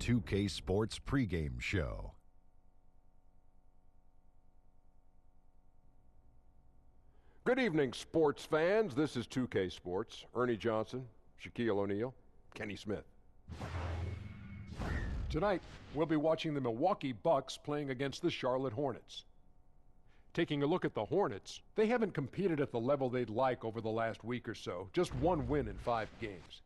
2K Sports pregame show. Good evening, sports fans. This is 2K Sports. Ernie Johnson, Shaquille O'Neal, Kenny Smith. Tonight, we'll be watching the Milwaukee Bucks playing against the Charlotte Hornets. Taking a look at the Hornets, they haven't competed at the level they'd like over the last week or so. Just one win in 5 games.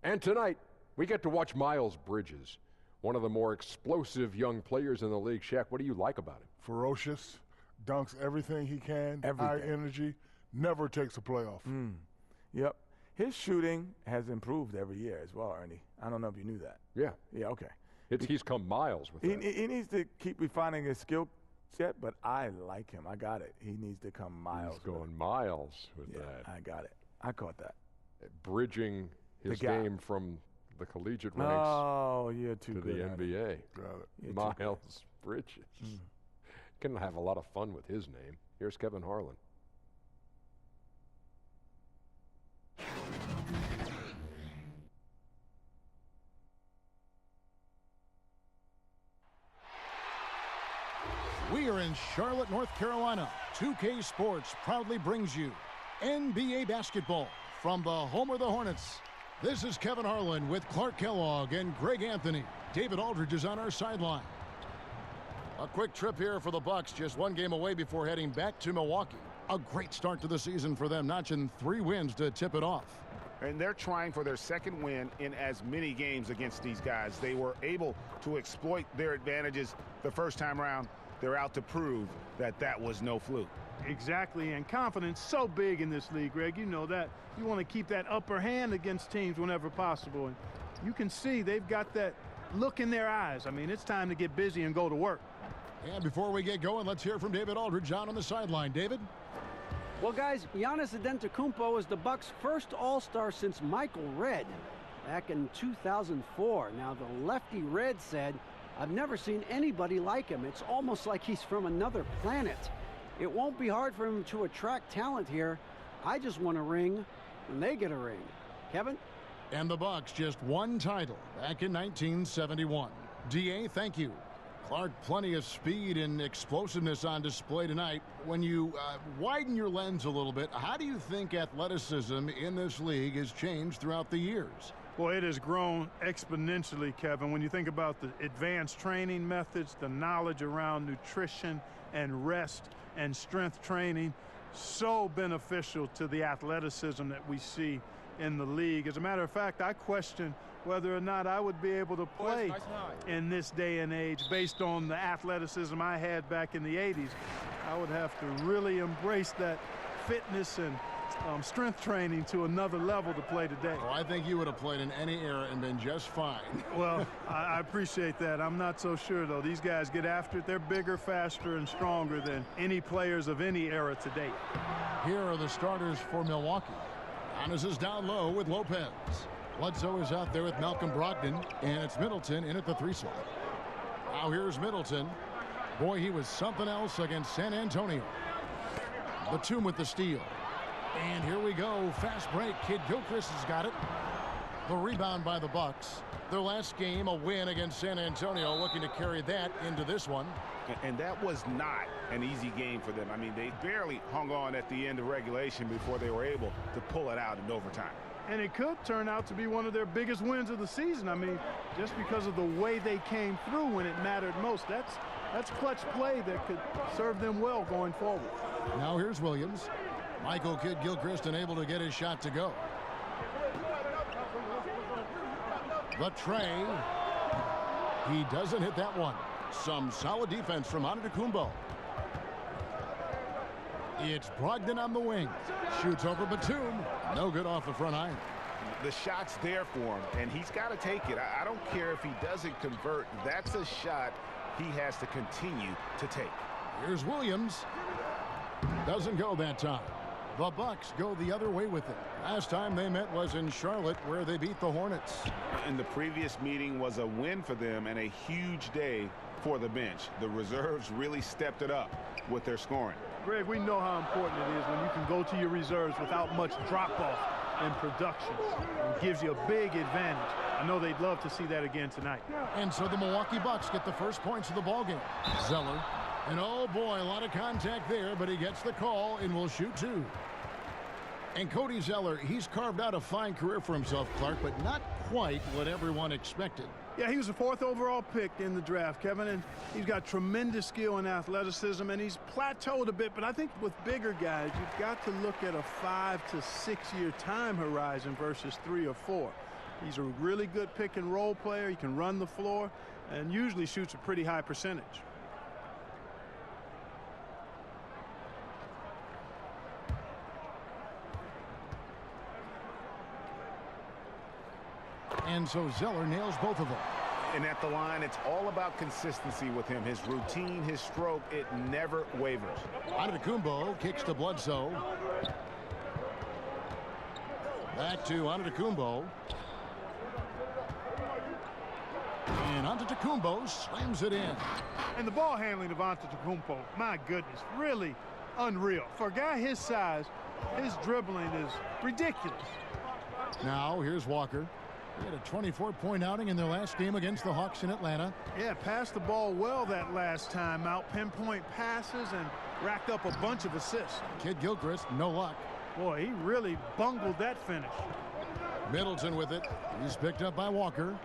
And tonight, we get to watch Miles Bridges, one of the more explosive young players in the league. Shaq, what do you like about him? Ferocious, dunks everything he can, high energy, never takes a playoff. Yep. His shooting has improved every year as well, Ernie. I don't know if you knew that. Yeah. Yeah, okay. He's come miles with that. He needs to keep refining his skill set, but I like him. I got it. He needs to come miles. He's going miles with that. I got it. I caught that. Bridging his game from the collegiate ranks to good, the NBA. Got it. Miles Bridges. Can have a lot of fun with his name. Here's Kevin Harlan. We are in Charlotte, North Carolina. 2K Sports proudly brings you NBA basketball from the home of the Hornets. This is Kevin Harlan with Clark Kellogg and Greg Anthony. David Aldridge is on our sideline. A quick trip here for the Bucks, just one game away before heading back to Milwaukee. A great start to the season for them, notching 3 wins to tip it off. And they're trying for their second win in as many games against these guys. They were able to exploit their advantages the first time around. They're out to prove that that was no fluke. Exactly, and confidence so big in this league, Greg. You know that. You want to keep that upper hand against teams whenever possible. And you can see they've got that look in their eyes. I mean, it's time to get busy and go to work. And before we get going, let's hear from David Aldridge on the sideline. David? Well, guys, Giannis Antetokounmpo is the Bucks' first All-Star since Michael Redd back in 2004. Now, the lefty Redd said, "I've never seen anybody like him. It's almost like he's from another planet. It won't be hard for him to attract talent here. I just want a ring when they get a ring." Kevin? And the Bucks just one title back in 1971. DA, thank you. Clark, plenty of speed and explosiveness on display tonight. When you widen your lens a little bit, how do you think athleticism in this league has changed throughout the years? Well, it has grown exponentially, Kevin. When you think about the advanced training methods, the knowledge around nutrition and rest and strength training, so beneficial to the athleticism that we see in the league. As a matter of fact, I question whether or not I would be able to play in this day and age based on the athleticism I had back in the 80s. I would have to really embrace that fitness and strength training to another level to play today. Well, I think you would have played in any era and been just fine. Well, I appreciate that. I'm not so sure, though. These guys get after it. They're bigger, faster, and stronger than any players of any era to date. Here are the starters for Milwaukee. Giannis is down low with Lopez. Bledsoe is out there with Malcolm Brogdon, and it's Middleton in at the 3 slot. Now here's Middleton. Boy, he was something else against San Antonio. Batum with the steal. And here we go, fast break. Kid Gilchrist has got it. The rebound by the Bucks. Their last game, a win against San Antonio, looking to carry that into this one. And that was not an easy game for them. I mean, they barely hung on at the end of regulation before they were able to pull it out in overtime. And it could turn out to be one of their biggest wins of the season. I mean, just because of the way they came through when it mattered most. That's clutch play that could serve them well going forward. Now here's Williams. Michael Kidd-Gilchrist unable to get his shot to go. The tray. He doesn't hit that one. Some solid defense from Antetokounmpo. It's Brogdon on the wing. Shoots over Batum. No good off the front iron. The shot's there for him, and he's got to take it. I don't care if he doesn't convert. That's a shot he has to continue to take. Here's Williams. Doesn't go that time. The Bucks go the other way with it. Last time they met was in Charlotte, where they beat the Hornets. And the previous meeting was a win for them and a huge day for the bench. The reserves really stepped it up with their scoring. Greg, we know how important it is when you can go to your reserves without much drop-off in production. It gives you a big advantage. I know they'd love to see that again tonight. And so the Milwaukee Bucks get the first points of the ballgame. Zeller. And oh boy, a lot of contact there, but he gets the call and will shoot two. And Cody Zeller, he's carved out a fine career for himself, Clark, but not quite what everyone expected. Yeah, he was the 4th overall pick in the draft, Kevin, and he's got tremendous skill and athleticism, and he's plateaued a bit, but I think with bigger guys, you've got to look at a 5 to 6 year time horizon versus 3 or 4. He's a really good pick and roll player. He can run the floor and usually shoots a pretty high percentage. And so Zeller nails both of them. And at the line, it's all about consistency with him. His routine, his stroke, it never wavers. Antetokounmpo kicks to Bledsoe. Back to Antetokounmpo. And Antetokounmpo slams it in. And the ball handling of Antetokounmpo, my goodness, really unreal. For a guy his size, his dribbling is ridiculous. Now here's Walker. He had a 24-point outing in their last game against the Hawks in Atlanta. Yeah, passed the ball well that last time out. Pinpoint passes and racked up a bunch of assists. Kid Gilchrist, no luck. Boy, he really bungled that finish. Middleton with it. He's picked up by Walker.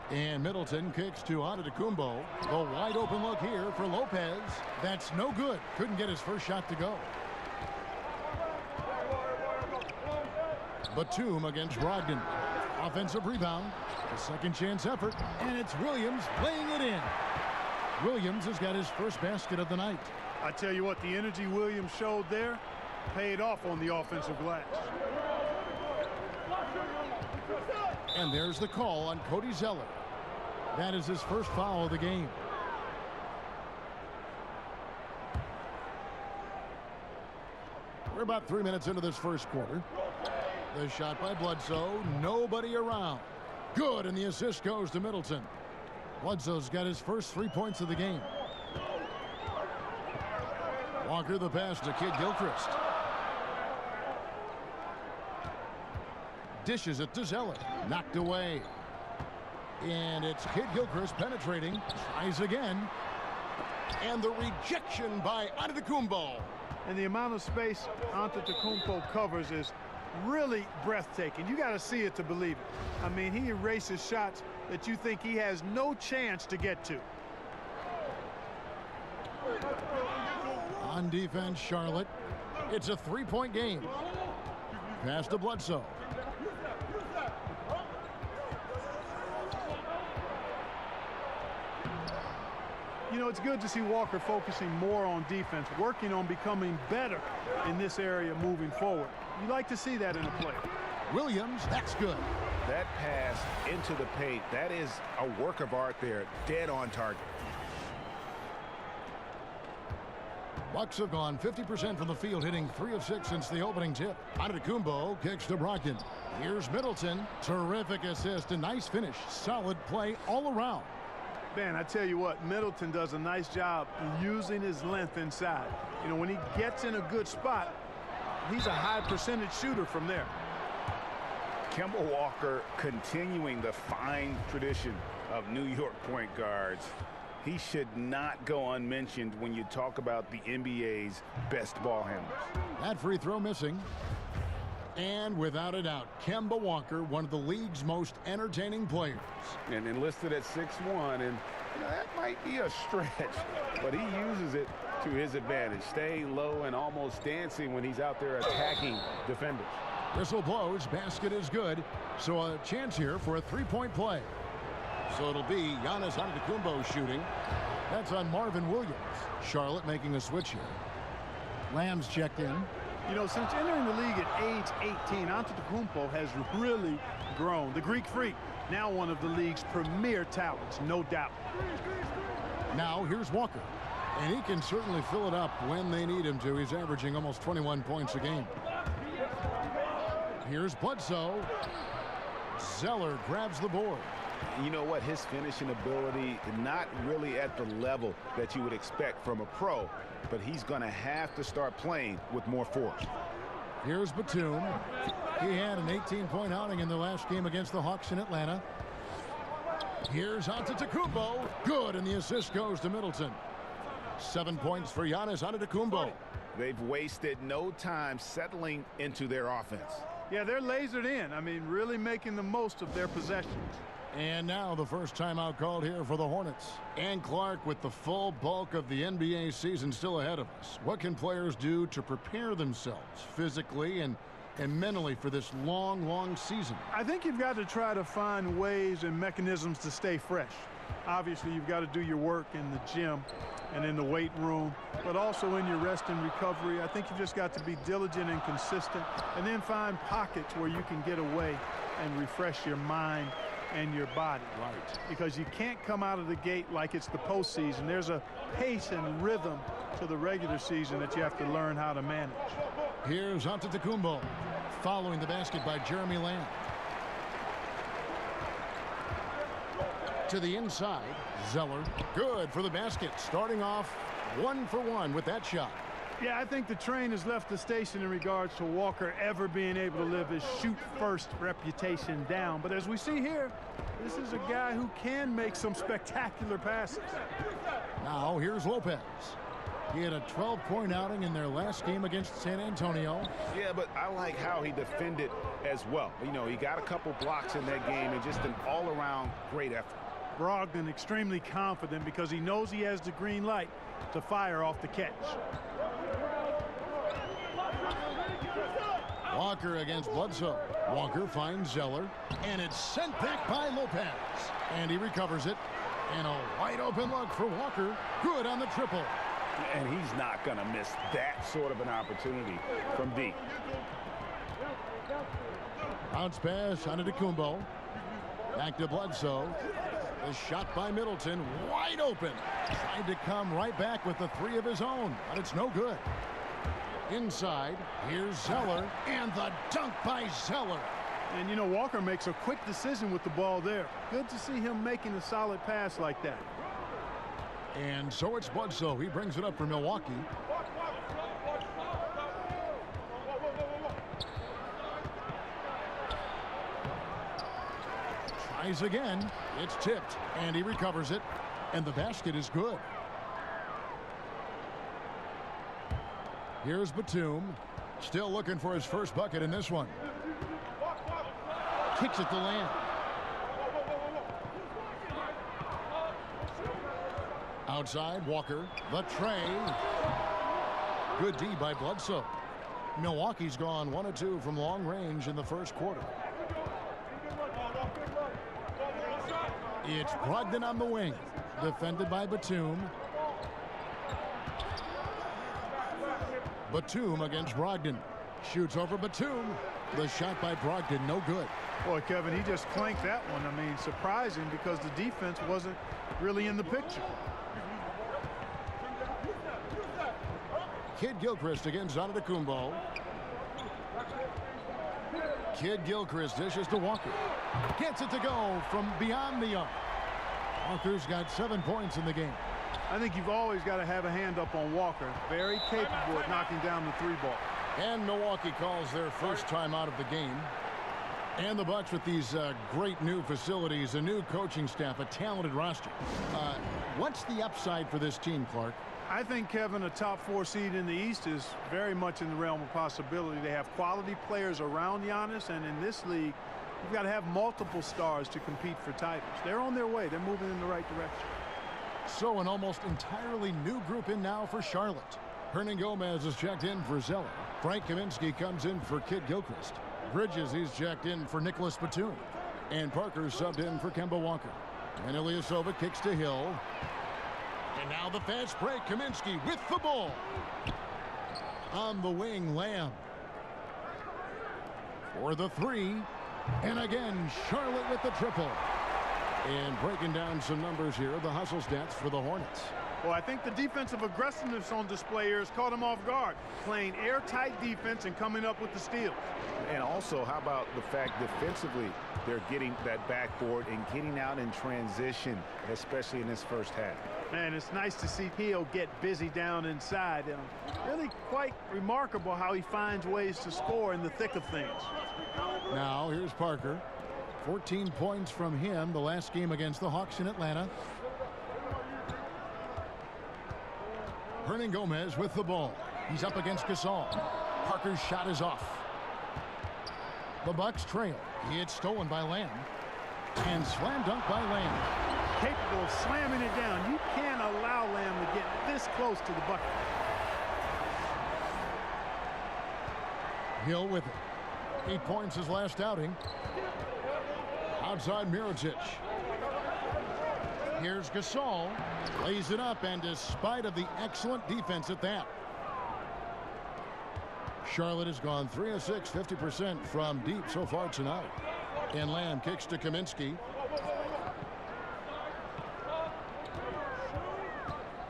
And Middleton kicks to Antetokounmpo. The wide open look here for Lopez. That's no good. Couldn't get his first shot to go. Batum against Brogdon. Offensive rebound. A second chance effort. And it's Williams laying it in. Williams has got his first basket of the night. I tell you what, the energy Williams showed there paid off on the offensive glass. And there's the call on Cody Zeller. That is his first foul of the game. We're about 3 minutes into this first quarter. The shot by Bledsoe, nobody around. Good, and the assist goes to Middleton. Bledsoe's got his first 3 points of the game. Walker the pass to Kid Gilchrist. Dishes it to Zeller. Knocked away. And it's Kid Gilchrist penetrating. Tries again. And the rejection by Antetokounmpo. And the amount of space Antetokounmpo covers is really breathtaking. You got to see it to believe it. I mean, he erases shots that you think he has no chance to get to. On defense, Charlotte. It's a 3-point game. Pass to Bledsoe. You know, it's good to see Walker focusing more on defense, working on becoming better in this area moving forward. You like to see that in a player. Williams, that's good. That pass into the paint, that is a work of art there, dead on target. Bucks have gone 50% from the field, hitting 3 of 6 since the opening tip. Antetokounmpo kicks to Brogdon. Here's Middleton. Terrific assist, a nice finish. Solid play all around. Man, I tell you what, Middleton does a nice job using his length inside. You know, when he gets in a good spot, he's a high percentage shooter from there. Kemba Walker continuing the fine tradition of New York point guards. He should not go unmentioned when you talk about the NBA's best ball handlers. That free throw missing. And without a doubt, Kemba Walker, one of the league's most entertaining players. And enlisted at 6'1", and you know, that might be a stretch, but he uses it to his advantage, staying low and almost dancing when he's out there attacking defenders. Whistle blows, basket is good, so a chance here for a 3-point play. So it'll be Giannis Antetokounmpo shooting. That's on Marvin Williams. Charlotte making a switch here. Lamb's checked in. You know, since entering the league at age 18, Antetokounmpo has really grown. The Greek Freak, now one of the league's premier talents, no doubt. Now here's Walker. And he can certainly fill it up when they need him to. He's averaging almost 21 points a game. Here's Bledsoe. Zeller grabs the board. You know what? His finishing ability, not really at the level that you would expect from a pro, but he's going to have to start playing with more force. Here's Batum. He had an 18-point outing in the last game against the Hawks in Atlanta. Here's Antetokounmpo. Good, and the assist goes to Middleton. 7 points for Giannis Antetokounmpo. They've wasted no time settling into their offense. Yeah, they're lasered in. I mean, really making the most of their possessions. And now the first timeout called here for the Hornets. And Clark, with the full bulk of the NBA season still ahead of us, what can players do to prepare themselves physically and mentally for this long season? I think you've got to try to find ways and mechanisms to stay fresh. Obviously, you've got to do your work in the gym and in the weight room, but also in your rest and recovery. I think you've just got to be diligent and consistent, and then find pockets where you can get away and refresh your mind and your body. Right. Because you can't come out of the gate like it's the postseason. There's a pace and rhythm to the regular season that you have to learn how to manage. Here's Antetokounmpo, following the basket by Jeremy Lamb. To the inside, Zeller, good for the basket, starting off 1 for 1 with that shot. Yeah, I think the train has left the station in regards to Walker ever being able to live his shoot-first reputation down. But as we see here, this is a guy who can make some spectacular passes. Now here's Lopez. He had a 12-point outing in their last game against San Antonio. Yeah, but I like how he defended as well. You know, he got a couple blocks in that game and just an all-around great effort. Brogdon extremely confident because he knows he has the green light to fire off the catch. Walker against Bledsoe. Walker finds Zeller, and it's sent back by Lopez. And he recovers it. And a wide open look for Walker. Good on the triple. And he's not going to miss that sort of an opportunity from deep. Bounce pass Antetokounmpo. Back to Bledsoe. The shot by Middleton, wide open. Tried to come right back with the 3 of his own, but it's no good. Inside, here's Zeller, and the dunk by Zeller. And, you know, Walker makes a quick decision with the ball there. Good to see him making a solid pass like that. And so it's Bledsoe. He brings it up for Milwaukee. Tries again. It's tipped, and he recovers it, and the basket is good. Here's Batum, still looking for his first bucket in this one. Kicks it to Lamb. Outside, Walker, the tray. Good D by Bledsoe. Milwaukee's gone 1 of 2 from long range in the first quarter. It's Brogdon on the wing, defended by Batum. Batum against Brogdon. Shoots over Batum. The shot by Brogdon, no good. Boy, Kevin, he just clanked that one. I mean, surprising because the defense wasn't really in the picture. Kid Gilchrist against Antetokounmpo. Kid Gilchrist dishes to Walker. Gets it to go from beyond the arc. Walker's got 7 points in the game. I think you've always got to have a hand up on Walker. Very capable at knocking down the 3-ball. And Milwaukee calls their first time out of the game. And the Bucks with these great new facilities, a new coaching staff, a talented roster. What's the upside for this team, Clark? I think, Kevin, a top 4 seed in the East is very much in the realm of possibility. They have quality players around Giannis, and in this league, you've got to have multiple stars to compete for titles. They're on their way. They're moving in the right direction. So an almost entirely new group in now for Charlotte. Hernan Gomez is checked in for Zeller. Frank Kaminsky comes in for Kid Gilchrist. Bridges, he's checked in for Nicholas Batum. And Parker subbed in for Kemba Walker. And Ilyasova kicks to Hill. And now the fast break. Kaminsky with the ball. On the wing, Lamb. For the 3. And again, Charlotte with the triple. And breaking down some numbers here, the hustle stats for the Hornets. Well, I think the defensive aggressiveness on display here has caught him off guard, playing airtight defense and coming up with the steals. And also, how about the fact defensively they're getting that backboard and getting out in transition, especially in this first half. Man, it's nice to see Hill get busy down inside. Really quite remarkable how he finds ways to score in the thick of things. Now here's Parker. 14 points from him the last game against the Hawks in Atlanta. Gomez with the ball. He's up against Gasol. Parker's shot is off. The Bucks trail. It's stolen by Lamb. And slam dunk by Lamb. Capable of slamming it down. You can't allow Lamb to get this close to the bucket. Hill with it. 8 points his last outing. Outside Mirotic. Here's Gasol. Lays it up, and despite of the excellent defense at that, Charlotte has gone 3 of 6, 50% from deep so far tonight. And Lamb kicks to Kaminsky.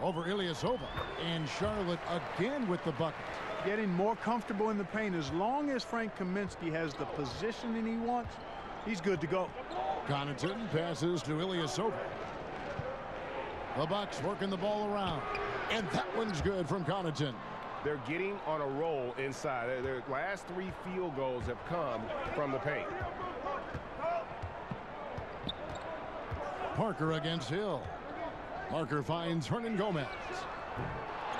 Over Ilyasova. And Charlotte again with the bucket. Getting more comfortable in the paint. As long as Frank Kaminsky has the positioning he wants, he's good to go. Connaughton passes to Ilyasova. The Bucks working the ball around. And that one's good from Connaughton. They're getting on a roll inside. Their last 3 field goals have come from the paint. Parker against Hill. Parker finds Gomez.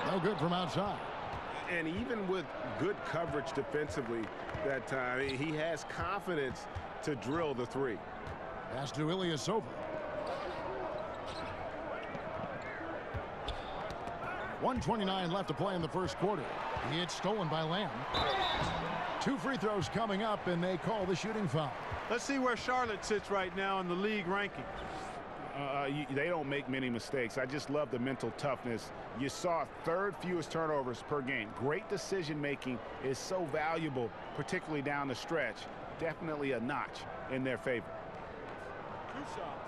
No good from outside. And even with good coverage defensively that time, he has confidence to drill the 3. Pass to Ilyasova. 1:29 left to play in the first quarter. It's stolen by Lamb. 2 free throws coming up, and they call the shooting foul. Let's see where Charlotte sits right now in the league rankings. They don't make many mistakes. I just love the mental toughness. You saw 3rd fewest turnovers per game. Great decision making is so valuable, particularly down the stretch. Definitely a notch in their favor. 2 shots.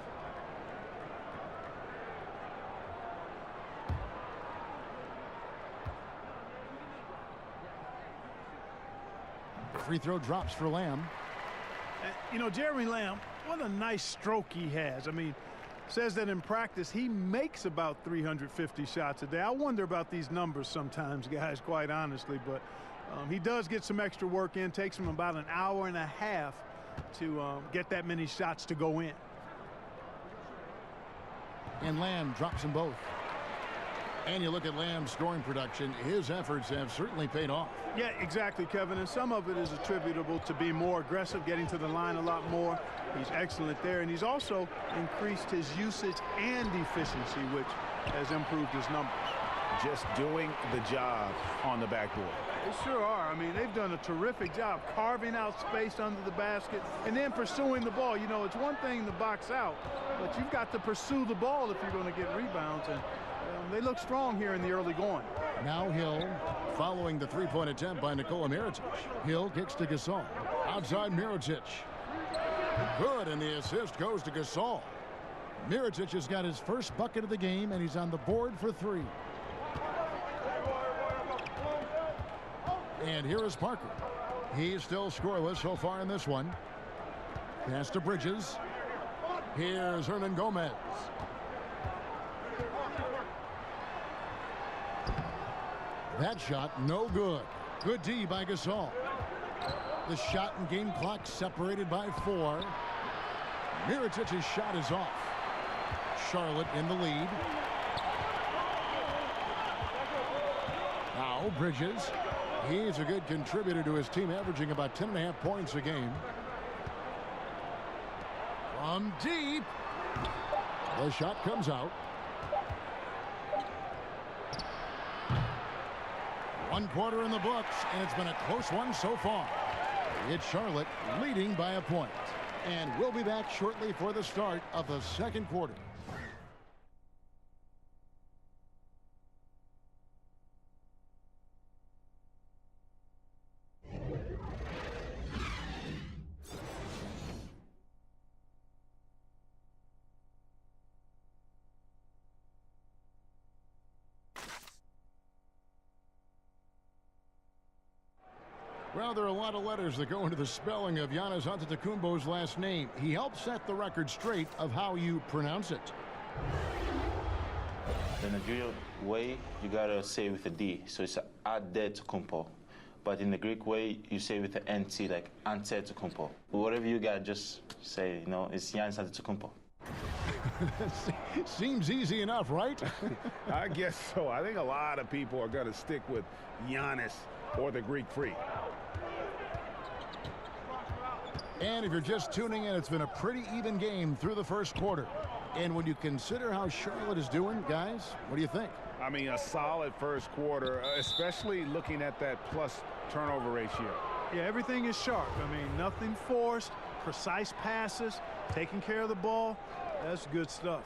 Free throw drops for Lamb. You know, Jeremy Lamb, what a nice stroke he has. I mean, says that in practice he makes about 350 shots a day. I wonder about these numbers sometimes, guys, quite honestly, but he does get some extra work in. Takes him about an hour and a half to get that many shots to go in. And Lamb drops them both. And you look at Lamb's scoring production, his efforts have certainly paid off. Yeah, exactly, Kevin. And some of it is attributable to being more aggressive, getting to the line a lot more. He's excellent there. And he's also increased his usage and efficiency, which has improved his numbers. Just doing the job on the backboard. They sure are. I mean, they've done a terrific job carving out space under the basket and then pursuing the ball. You know, it's one thing to box out, but you've got to pursue the ball if you're going to get rebounds. And they look strong here in the early going. Now Hill following the 3-point attempt by Nikola Mirotic. Hill kicks to Gasol. Outside Mirotic. Good, and the assist goes to Gasol. Mirotic has got his first bucket of the game, and he's on the board for 3. And here is Parker. He's still scoreless so far in this one. Pass to Bridges. Here's Gomez. That shot, no good. Good D by Gasol. The shot and game clock separated by 4. Mirotic's shot is off. Charlotte in the lead. Now Bridges. He's a good contributor to his team, averaging about 10.5 points a game. From deep. The shot comes out. 1 quarter in the books, and it's been a close one so far. It's Charlotte leading by a point. And we'll be back shortly for the start of the second quarter. Well, there are a lot of letters that go into the spelling of Giannis Antetokounmpo's last name. He helped set the record straight of how you pronounce it. The Nigerian way, you gotta say with a D, so it's Antetokounmpo. But in the Greek way, you say with the NT, like Antetokounmpo. Whatever you got, just say, you know, it's Giannis Antetokounmpo. Seems easy enough, right? I guess so. I think a lot of people are going to stick with Giannis or the Greek Freak. And if you're just tuning in, it's been a pretty even game through the first quarter. And when you consider how Charlotte is doing, guys, what do you think? I mean, a solid first quarter, especially looking at that plus turnover ratio. Yeah, everything is sharp. I mean, nothing forced, precise passes, taking care of the ball. That's good stuff.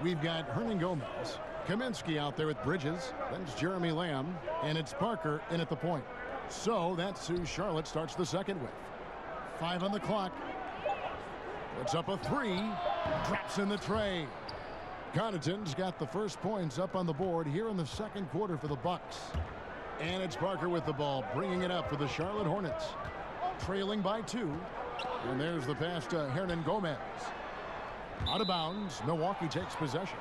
We've got Hernan Gomez, Kaminsky out there with Bridges, then it's Jeremy Lamb, and it's Parker in at the point. So that's who Charlotte starts the second with. 5 on the clock. Puts up a 3, drops in the tray. Connaughton's got the first points up on the board here in the second quarter for the Bucks. And it's Parker with the ball, bringing it up for the Charlotte Hornets. Trailing by 2. And there's the pass to Hernan Gomez. Out of bounds, Milwaukee takes possession.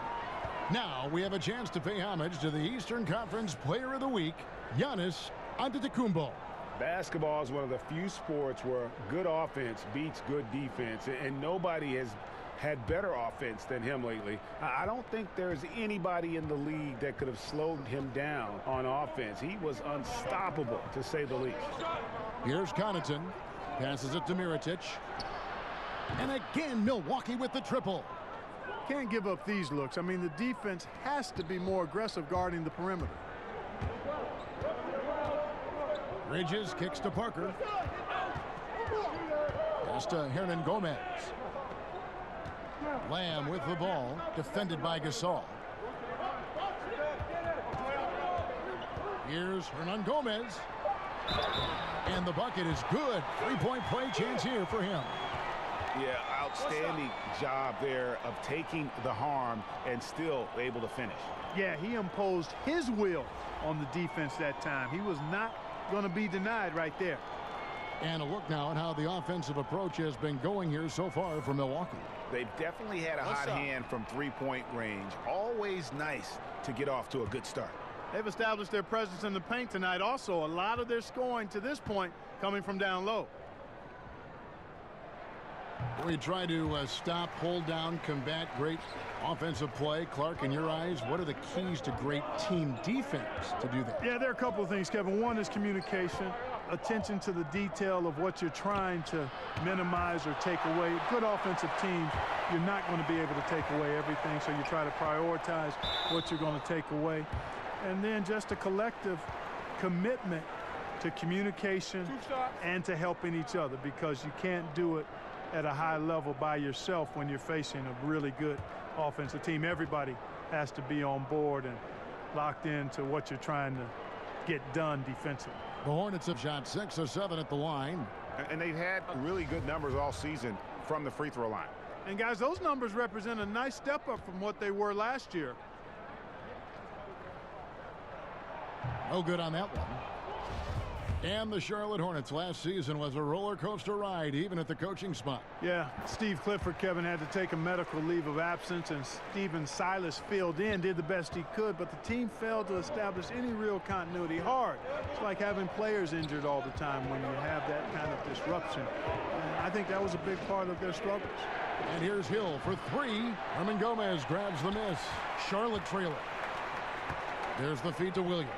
Now we have a chance to pay homage to the Eastern Conference Player of the Week, Giannis Antetokounmpo. Basketball is one of the few sports where good offense beats good defense, and nobody has had better offense than him lately. I don't think there's anybody in the league that could have slowed him down on offense. He was unstoppable, to say the least. Here's Connaughton. Passes it to Mirotic. And again, Milwaukee with the triple. Can't give up these looks. I mean, the defense has to be more aggressive guarding the perimeter. Bridges kicks to Parker. Pass to Hernan Gomez. Lamb with the ball, defended by Gasol. Here's Hernan Gomez. And the bucket is good. 3-point play chance here for him. Yeah, outstanding job there of taking the harm and still able to finish. Yeah, he imposed his will on the defense that time. He was not going to be denied right there. And a look now at how the offensive approach has been going here so far for Milwaukee. They've definitely had a hot hand from three-point range. Always nice to get off to a good start. They've established their presence in the paint tonight. Also, a lot of their scoring to this point coming from down low. We try to stop, hold down, combat great offensive play. Clark, in your eyes, what are the keys to great team defense to do that? Yeah, there are a couple of things, Kevin. One is communication, attention to the detail of what you're trying to minimize or take away. Good offensive teams, you're not going to be able to take away everything, so you try to prioritize what you're going to take away. And then just a collective commitment to communication and to helping each other, because you can't do it at a high level by yourself when you're facing a really good offensive team. Everybody has to be on board and locked into what you're trying to get done defensively. The Hornets have shot 6 of 7 at the line. And they've had really good numbers all season from the free throw line. And guys, those numbers represent a nice step up from what they were last year. No good on that one. And the Charlotte Hornets last season was a roller coaster ride, even at the coaching spot. Yeah, Steve Clifford, Kevin, had to take a medical leave of absence, and Steven Silas filled in, did the best he could, but the team failed to establish any real continuity. Hard. It's like having players injured all the time when you have that kind of disruption. And I think that was a big part of their struggles. And here's Hill for 3. Hernan Gomez grabs the miss. Charlotte trailer. There's the feed to Williams.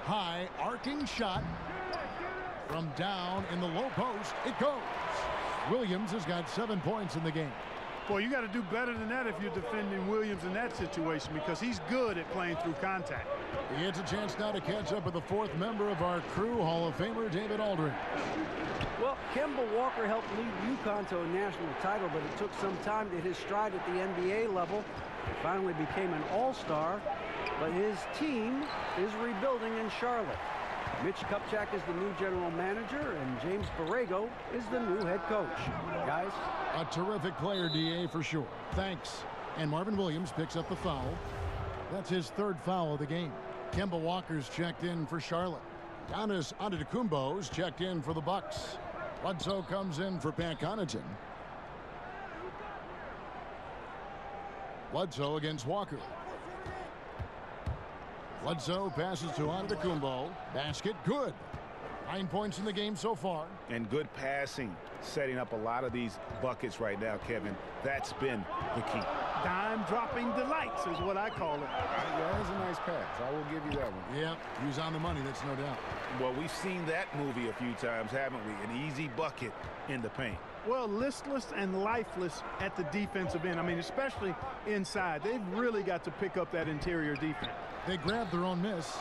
High arcing shot from down in the low post. It goes. Williams has got 7 points in the game. Boy, you got to do better than that if you're defending Williams in that situation, because he's good at playing through contact. He gets a chance now to catch up with the 4th member of our crew, Hall of Famer David Aldridge. Well, Kemba Walker helped lead UConn to a national title, but it took some time to hit his stride at the NBA level. He finally became an all-star, but his team is rebuilding in Charlotte. Mitch Kupchak is the new general manager, and James Borrego is the new head coach. Guys? A terrific player, D.A., for sure. Thanks. And Marvin Williams picks up the foul. That's his 3rd foul of the game. Kemba Walker's checked in for Charlotte. Giannis Antetokounmpo's checked in for the Bucks. Bledsoe comes in for Pat Connaughton. Bledsoe against Walker. Bledsoe passes to Antetokounmpo. Basket good. 9 points in the game so far. And good passing, setting up a lot of these buckets right now, Kevin. That's been the key. Dime-dropping delights is what I call it. Yeah, that's a nice pass. I will give you that one. Yeah, he was on the money, that's no doubt. Well, we've seen that movie a few times, haven't we? An easy bucket in the paint. Well, listless and lifeless at the defensive end. I mean, especially inside. They've really got to pick up that interior defense. They grabbed their own miss.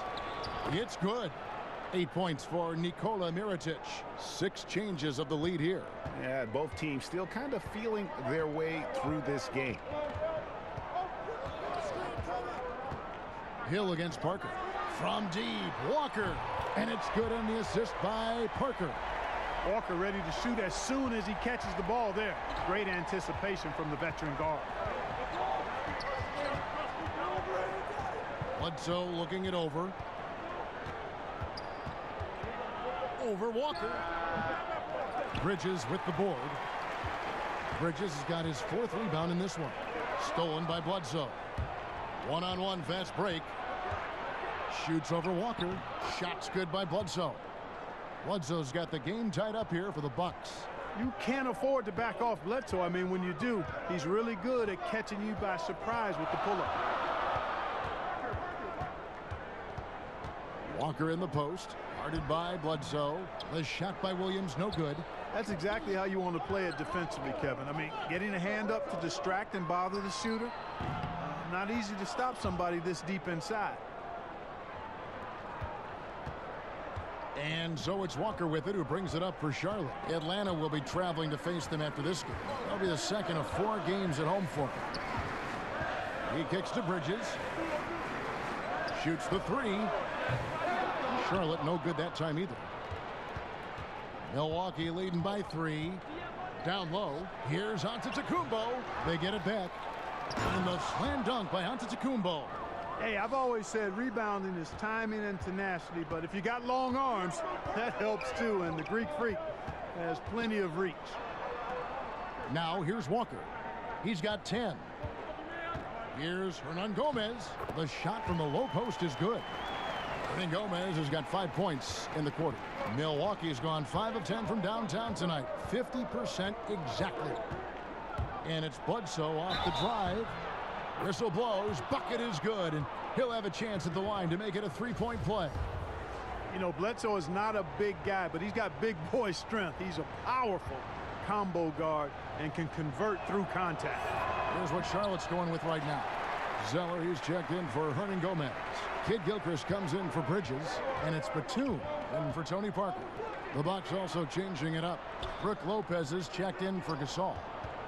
It's good. 8 points for Nikola Mirotic. 6 changes of the lead here. Yeah, both teams still kind of feeling their way through this game. Hill against Parker. From deep, Walker. And it's good on the assist by Parker. Walker ready to shoot as soon as he catches the ball there. Great anticipation from the veteran guard. Bledsoe looking it over. Over Walker. Bridges with the board. Bridges has got his 4th rebound in this one. Stolen by Bledsoe. One-on-one fast break. Shoots over Walker. Shot's good by Bledsoe. Bledsoe's got the game tied up here for the Bucks. You can't afford to back off Bledsoe. I mean, when you do, he's really good at catching you by surprise with the pull-up. Walker in the post. Guarded by Bledsoe. The shot by Williams, no good. That's exactly how you want to play it defensively, Kevin. I mean, getting a hand up to distract and bother the shooter. Not easy to stop somebody this deep inside. And so it's Walker with it, who brings it up for Charlotte. Atlanta will be traveling to face them after this game. That'll be the second of 4 games at home for him. He kicks to Bridges. Shoots the 3. Charlotte no good that time either. Milwaukee leading by 3. Down low. Here's Antetokounmpo. They get it back. And the slam dunk by Antetokounmpo. Hey, I've always said rebounding is timing and tenacity, but if you got long arms, that helps too, and the Greek Freak has plenty of reach. Now here's Walker. He's got 10. Here's Hernan Gomez. The shot from the low post is good. Hernan Gomez has got 5 points in the quarter. Milwaukee's gone 5 of 10 from downtown tonight. 50% exactly. And it's Bledsoe off the drive. Whistle blows. Bucket is good. And he'll have a chance at the line to make it a 3-point play. You know, Bledsoe is not a big guy, but he's got big boy strength. He's a powerful combo guard and can convert through contact. Here's what Charlotte's going with right now. Zeller, he's checked in for Hernan Gomez. Kid Gilchrist comes in for Bridges. And it's Batum in for Tony Parker. The Bucks also changing it up. Brook Lopez is checked in for Gasol.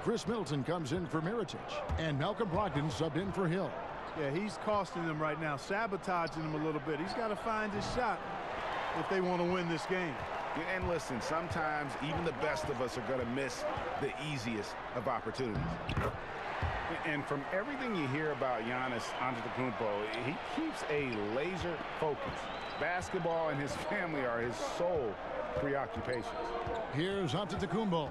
Chris Middleton comes in for Mirotic. And Malcolm Brogdon subbed in for Hill. Yeah, he's costing them right now, sabotaging them a little bit. He's got to find his shot if they want to win this game. And listen, sometimes even the best of us are going to miss the easiest of opportunities. And from everything you hear about Giannis Antetokounmpo, he keeps a laser focus. Basketball and his family are his sole preoccupations. Here's Antetokounmpo.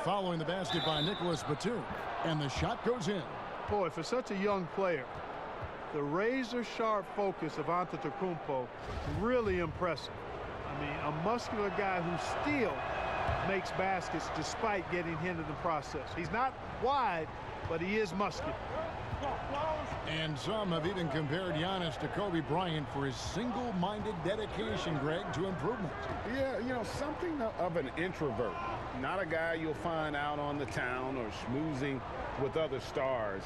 Following the basket by Nicholas Batum. And the shot goes in. Boy, for such a young player, the razor-sharp focus of Antetokounmpo, really impressive. I mean, a muscular guy who still makes baskets despite getting hit in the process. He's not wide, but he is muscular. And some have even compared Giannis to Kobe Bryant for his single-minded dedication, Greg, to improvement. Yeah, you know, something of an introvert. Not a guy you'll find out on the town or schmoozing with other stars.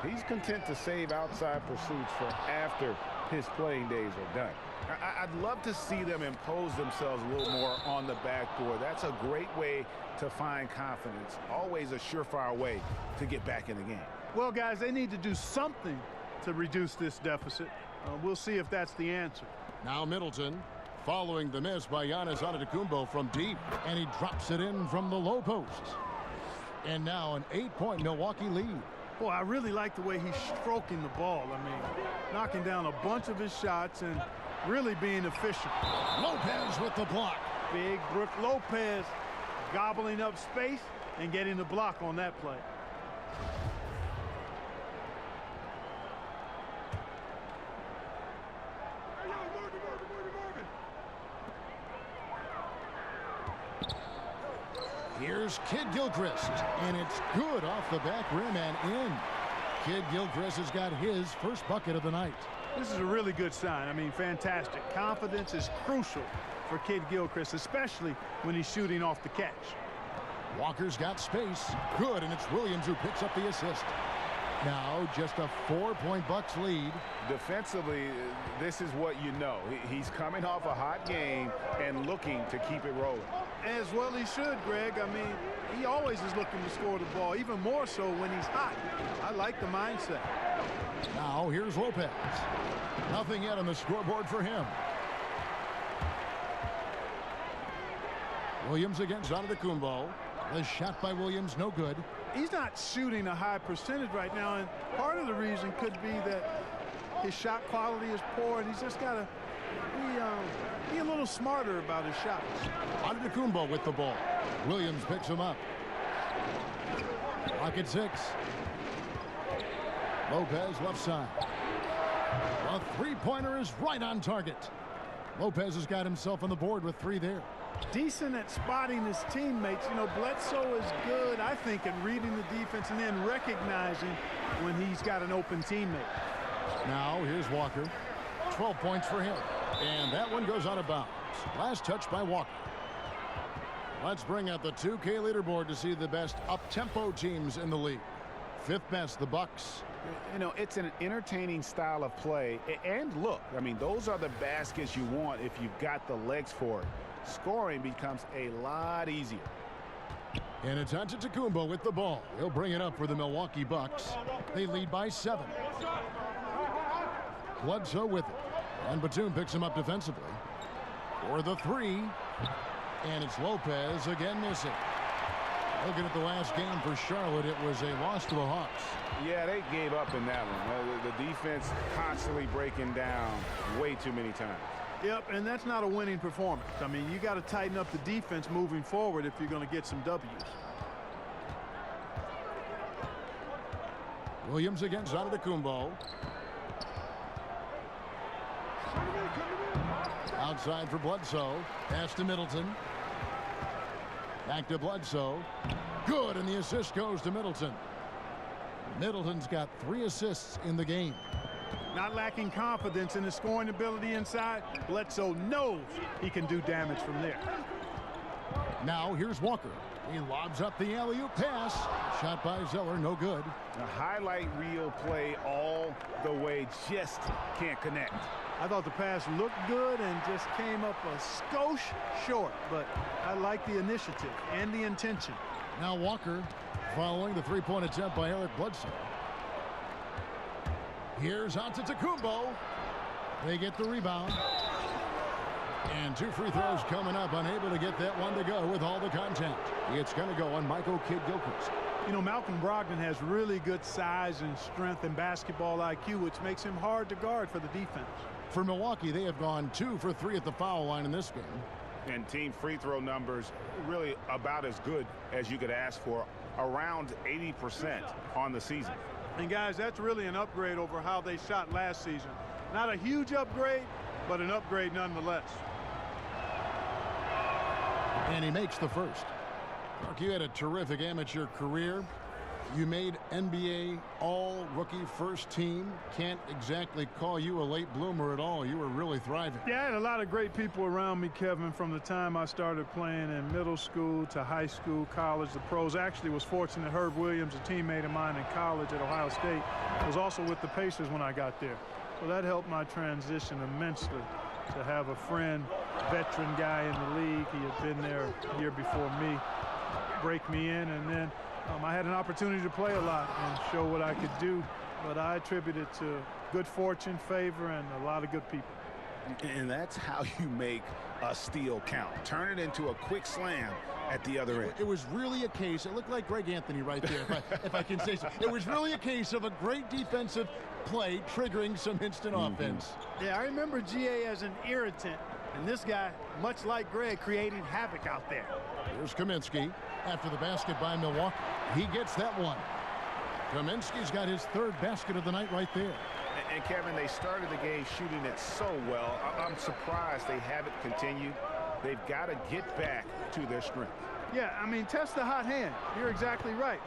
He's content to save outside pursuits for after his playing days are done. I'd love to see them impose themselves a little more on the backboard. That's a great way to find confidence. Always a surefire way to get back in the game. Well, guys, they need to do something to reduce this deficit. We'll see if that's the answer. Now Middleton following the miss by Giannis Antetokounmpo from deep. And he drops it in from the low post. And now an 8-point Milwaukee lead. Boy, I really like the way he's stroking the ball. I mean, knocking down a bunch of his shots and really being efficient. Lopez with the block. Big Brook Lopez gobbling up space and getting the block on that play. Here's Kid Gilchrist, and it's good off the back rim and in. Kid Gilchrist has got his first bucket of the night. This is a really good sign. I mean, fantastic. Confidence is crucial for Kid Gilchrist, especially when he's shooting off the catch. Walker's got space. Good, and it's Williams who picks up the assist. Now just a 4-point Bucks lead. Defensively, this is what you know. He's coming off a hot game and looking to keep it rolling. As well he should, Greg. I mean, he always is looking to score the ball, even more so when he's hot. I like the mindset. Now here's Lopez. Nothing yet on the scoreboard for him. Williams against Antetokounmpo. The shot by Williams, no good. He's not shooting a high percentage right now, and part of the reason could be that his shot quality is poor, and he's just got to be a little smarter about his shots. Antetokounmpo with the ball. Williams picks him up. Clock at 6. Lopez left side. A three-pointer is right on target. Lopez has got himself on the board with 3 there. Decent at spotting his teammates. You know, Bledsoe is good, I think, at reading the defense and then recognizing when he's got an open teammate. Now here's Walker. 12 points for him. And that one goes out of bounds. Last touch by Walker. Let's bring out the 2K leaderboard to see the best up-tempo teams in the league. 5th best, the Bucks. You know, it's an entertaining style of play. And look, I mean, those are the baskets you want if you've got the legs for it. Scoring becomes a lot easier. And it's Antetokounmpo with the ball. He'll bring it up for the Milwaukee Bucks. They lead by 7. Bledsoe with it. And Batum picks him up defensively. For the 3. And it's Lopez again missing. Looking at the last game for Charlotte, it was a loss to the Hawks. Yeah, they gave up in that one. The defense constantly breaking down way too many times. Yep, and that's not a winning performance. I mean, you got to tighten up the defense moving forward if you're going to get some W's. Williams against Antetokounmpo. Outside for Bledsoe. Pass to Middleton. Back to Bledsoe. Good, and the assist goes to Middleton. Middleton's got 3 assists in the game. Not lacking confidence in his scoring ability inside, Bledsoe knows he can do damage from there. Now here's Walker. He lobs up the alley-oop pass. Shot by Zeller, no good. A highlight reel play all the way, just can't connect. I thought the pass looked good and just came up a skosh short, but I like the initiative and the intention. Now Walker following the 3-point attempt by Eric Bledsoe. Here's Antetokounmpo. They get the rebound. And 2 free throws coming up, unable to get that one to go with all the contact. It's going to go on Michael Kidd-Gilchrist. You know, Malcolm Brogdon has really good size and strength and basketball IQ, which makes him hard to guard for the defense. For Milwaukee, they have gone 2 for 3 at the foul line in this game. And team free throw numbers really about as good as you could ask for, around 80% on the season. And guys, that's really an upgrade over how they shot last season. Not a huge upgrade, but an upgrade nonetheless. And he makes the first. Mark, you had a terrific amateur career. You made NBA all-rookie first team. Can't exactly call you a late bloomer at all. You were really thriving. Yeah, I had a lot of great people around me, Kevin, from the time I started playing in middle school to high school, college, the pros. Actually was fortunate. Herb Williams, a teammate of mine in college at Ohio State, was also with the Pacers when I got there. So that helped my transition immensely to have a friend, veteran guy in the league. He had been there a year before me, break me in, and then I had an opportunity to play a lot and show what I could do, but I attribute it to good fortune, favor, and a lot of good people. And that's how you make a steal count. Turn it into a quick slam at the other end. It was really a case, it looked like Greg Anthony right there, if I can say so. It was really a case of a great defensive play triggering some instant offense. Yeah, I remember GA as an irritant, and this guy, much like Greg, creating havoc out there. Here's Kaminsky after the basket by Milwaukee. He gets that one. Kaminsky's got his third basket of the night right there. And Kevin, they started the game shooting it so well. I'm surprised they haven't continued. They've got to get back to their strength. Yeah, I mean, test the hot hand. You're exactly right.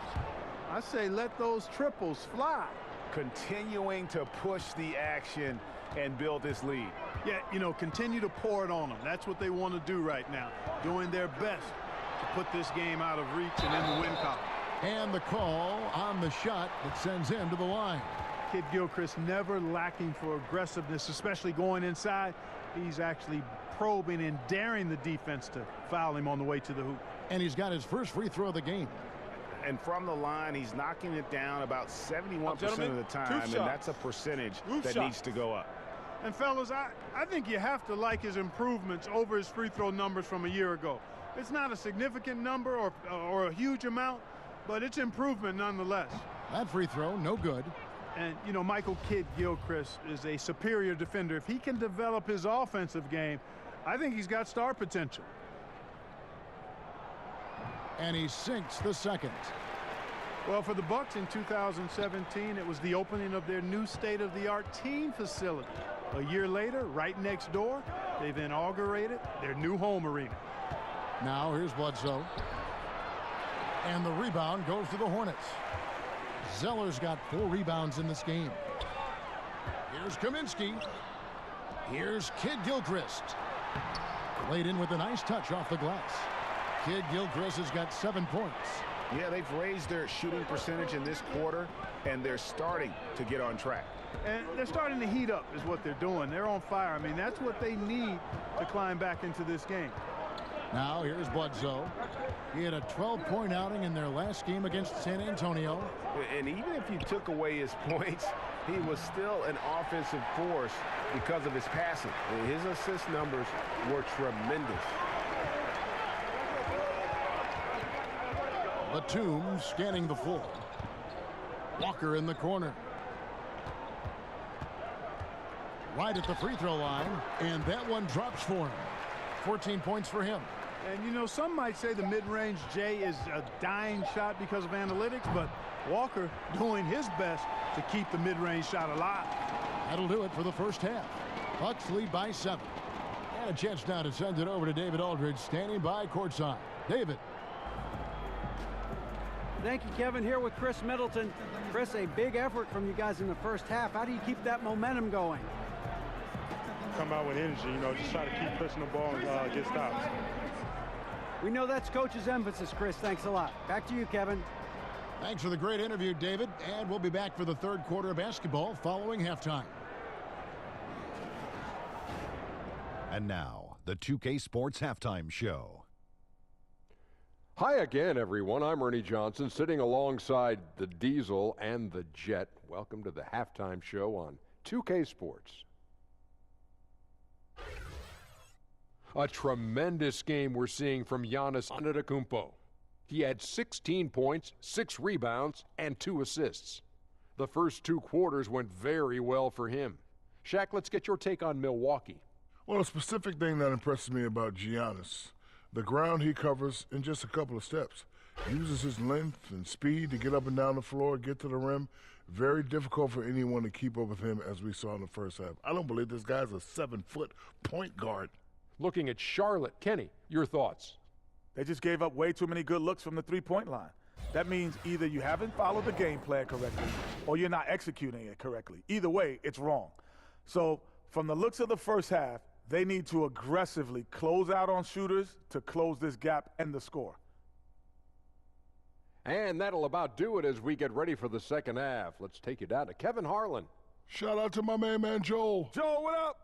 I say let those triples fly. Continuing to push the action and build this lead. Yeah, you know, continue to pour it on them. That's what they want to do right now. Doing their best to put this game out of reach and in the win column. And the call on the shot that sends him to the line. Kid Gilchrist never lacking for aggressiveness, especially going inside. He's actually probing and daring the defense to foul him on the way to the hoop. And he's got his first free throw of the game. And from the line, he's knocking it down about 71% of the time, and that's a percentage that needs to go up. And fellas, I think you have to like his improvements over his free throw numbers from a year ago. It's not a significant number or a huge amount, but it's improvement nonetheless. That free throw, no good. And, you know, Michael Kidd Gilchrist is a superior defender. If he can develop his offensive game, I think he's got star potential. And he sinks the second. Well, for the Bucks in 2017, it was the opening of their new state-of-the-art team facility. A year later, right next door, they've inaugurated their new home arena. Now here's Bledsoe. And the rebound goes to the Hornets. Zeller's got 4 rebounds in this game. Here's Kaminsky. Here's Kidd Gilchrist. Laid in with a nice touch off the glass. Kidd Gilchrist has got 7 points. Yeah, they've raised their shooting percentage in this quarter, and they're starting to get on track. And they're starting to heat up is what they're doing. They're on fire. I mean, that's what they need to climb back into this game. Now here's Bledsoe. He had a 12-point outing in their last game against San Antonio. And even if you took away his points, he was still an offensive force because of his passing. His assist numbers were tremendous. Batum scanning the floor. Walker in the corner. Right at the free throw line, and that one drops for him. 14 points for him. And, you know, some might say the mid-range J is a dying shot because of analytics, but Walker doing his best to keep the mid-range shot alive. That'll do it for the first half. Bucks lead by 7. And a chance now to send it over to David Aldridge, standing by courtside. David. Thank you, Kevin. Here with Chris Middleton. Chris, a big effort from you guys in the first half. How do you keep that momentum going? Come out with energy, you know, just try to keep pushing the ball and get stops. We know that's coach's emphasis, Chris. Thanks a lot. Back to you, Kevin. Thanks for the great interview, David. And we'll be back for the third quarter of basketball following halftime. And now, the 2K Sports Halftime Show. Hi again, everyone. I'm Ernie Johnson, sitting alongside the Diesel and the Jet. Welcome to the halftime show on 2K Sports. A tremendous game we're seeing from Giannis Antetokounmpo. He had 16 points, 6 rebounds, and 2 assists. The first 2 quarters went very well for him. Shaq, let's get your take on Milwaukee. Well, a specific thing that impresses me about Giannis, the ground he covers in just a couple of steps. Uses his length and speed to get up and down the floor, get to the rim. Very difficult for anyone to keep up with him, as we saw in the first half. I don't believe this guy's a 7-foot point guard. Looking at Charlotte, Kenny, your thoughts? They just gave up way too many good looks from the three-point line. That means either you haven't followed the game plan correctly or you're not executing it correctly. Either way, it's wrong. So from the looks of the first half, they need to aggressively close out on shooters to close this gap and the score. And that'll about do it as we get ready for the second half. Let's take you down to Kevin Harlan. Shout out to my main man, Joel. Joel, what up?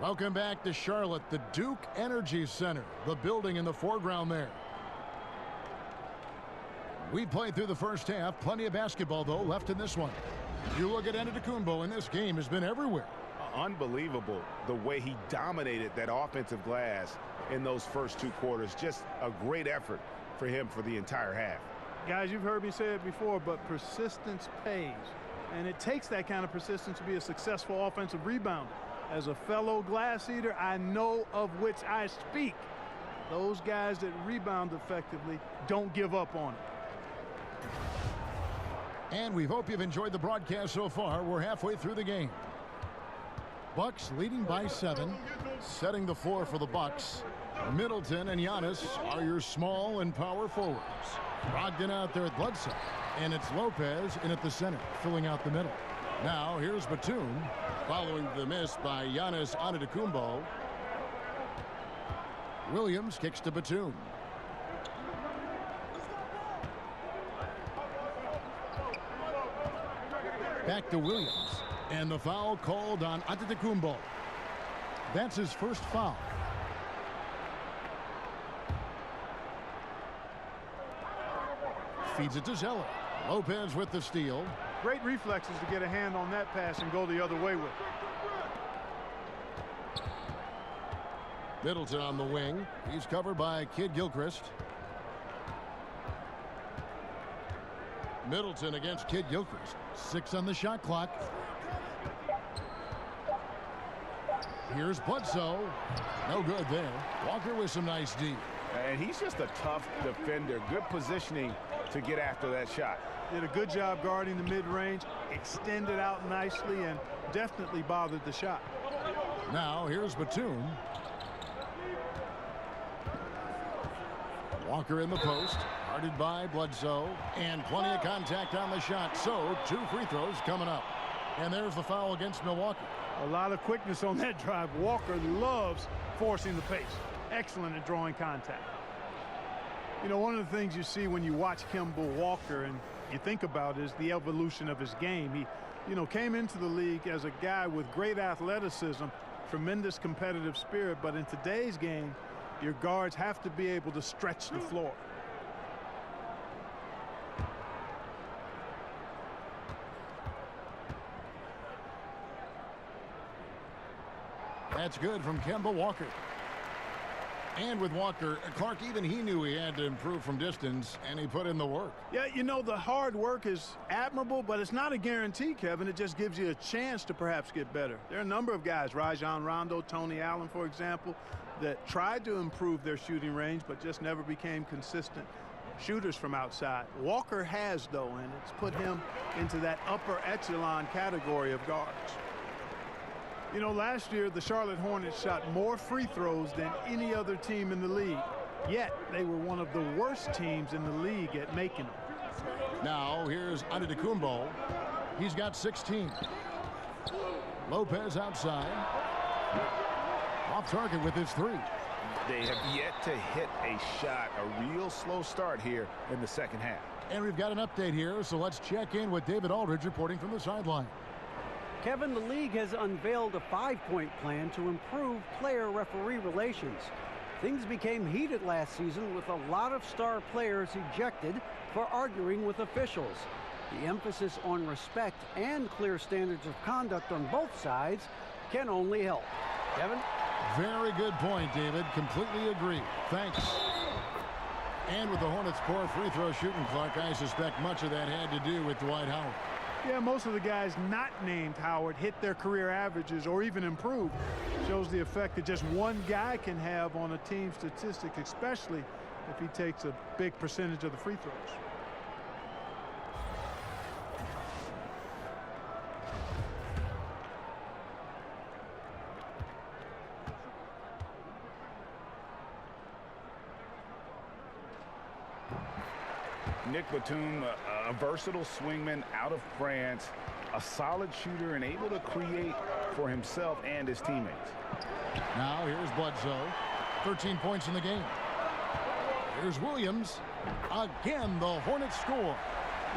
Welcome back to Charlotte, the Duke Energy Center, the building in the foreground there. We played through the first half. Plenty of basketball, though, left in this one. You look at Antetokounmpo, and this game has been everywhere. Unbelievable the way he dominated that offensive glass in those first 2 quarters. Just a great effort for him for the entire half. Guys, you've heard me say it before, but persistence pays. And it takes that kind of persistence to be a successful offensive rebounder. As a fellow glass eater, I know of which I speak. Those guys that rebound effectively don't give up on it. And we hope you've enjoyed the broadcast so far. We're halfway through the game. Bucks leading by 7, setting the floor for the Bucks. Middleton and Giannis are your small and power forwards. Brogdon out there at Bledsoe, and it's Lopez in at the center, filling out the middle. Now here's Batum, following the miss by Giannis Antetokounmpo. Williams kicks to Batum. Back to Williams, and the foul called on Antetokounmpo. That's his first foul. Feeds it to Zeller. Lopez with the steal. Great reflexes to get a hand on that pass and go the other way with it. Middleton on the wing. He's covered by Kid Gilchrist. Middleton against Kid Gilchrist. 6 on the shot clock. Here's Bledsoe. No good there. Walker with some nice D. And he's just a tough defender. Good positioning to get after that shot. Did a good job guarding the mid-range, extended out nicely, and definitely bothered the shot. Now here's Batum. Walker in the post, guarded by Bledsoe, and plenty of contact on the shot. So 2 free throws coming up. And there's the foul against Milwaukee. A lot of quickness on that drive. Walker loves forcing the pace. Excellent at drawing contact. You know, one of the things you see when you watch Kemba Walker and you think about is the evolution of his game. He, you know, came into the league as a guy with great athleticism, tremendous competitive spirit, but in today's game, your guards have to be able to stretch the floor. That's good from Kemba Walker. And with Walker, Clark, even he knew he had to improve from distance, and he put in the work. Yeah, you know, the hard work is admirable, but it's not a guarantee, Kevin. It just gives you a chance to perhaps get better. There are a number of guys, Rajon Rondo, Tony Allen, for example, that tried to improve their shooting range, but just never became consistent shooters from outside. Walker has, though, and it's put him into that upper echelon category of guards. You know, last year, the Charlotte Hornets shot more free throws than any other team in the league. Yet, they were one of the worst teams in the league at making them. Now, here's Antetokounmpo. He's got 16. Lopez outside. Off target with his 3. They have yet to hit a shot. A real slow start here in the second half. And we've got an update here, so let's check in with David Aldridge reporting from the sideline. Kevin, the league has unveiled a 5-point plan to improve player-referee relations. Things became heated last season with a lot of star players ejected for arguing with officials. The emphasis on respect and clear standards of conduct on both sides can only help. Kevin? Very good point, David. Completely agree. Thanks. And with the Hornets' poor free throw shooting, Clark, I suspect much of that had to do with Dwight Howard. Yeah, most of the guys not named Howard hit their career averages or even improved. Shows the effect that just one guy can have on a team statistic, especially if he takes a big percentage of the free throws. Nick Batum, a versatile swingman out of France, a solid shooter and able to create for himself and his teammates. Now here's Bledsoe. 13 points in the game. Here's Williams. Again, the Hornets score.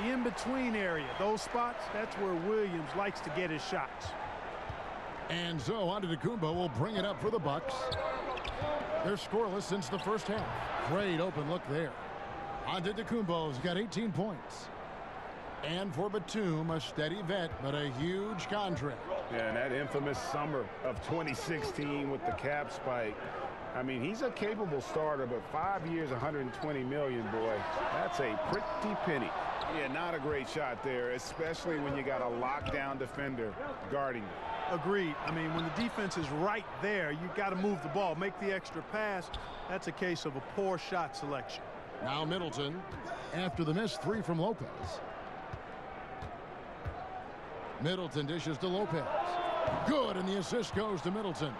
The in-between area, those spots, that's where Williams likes to get his shots. And so Antetokounmpo will bring it up for the Bucks. They're scoreless since the first half. Great open look there. Antetokounmpo's got 18 points. And for Batum, a steady vet, but a huge contract. Yeah, and that infamous summer of 2016 with the cap spike. I mean, he's a capable starter, but 5 years, $120 million, boy, that's a pretty penny. Yeah, not a great shot there, especially when you got a lockdown defender guarding you. Agreed. I mean, when the defense is right there, you got to move the ball, make the extra pass. That's a case of a poor shot selection. Now Middleton, after the missed three from Lopez. Middleton dishes to Lopez. Good, and the assist goes to Middleton.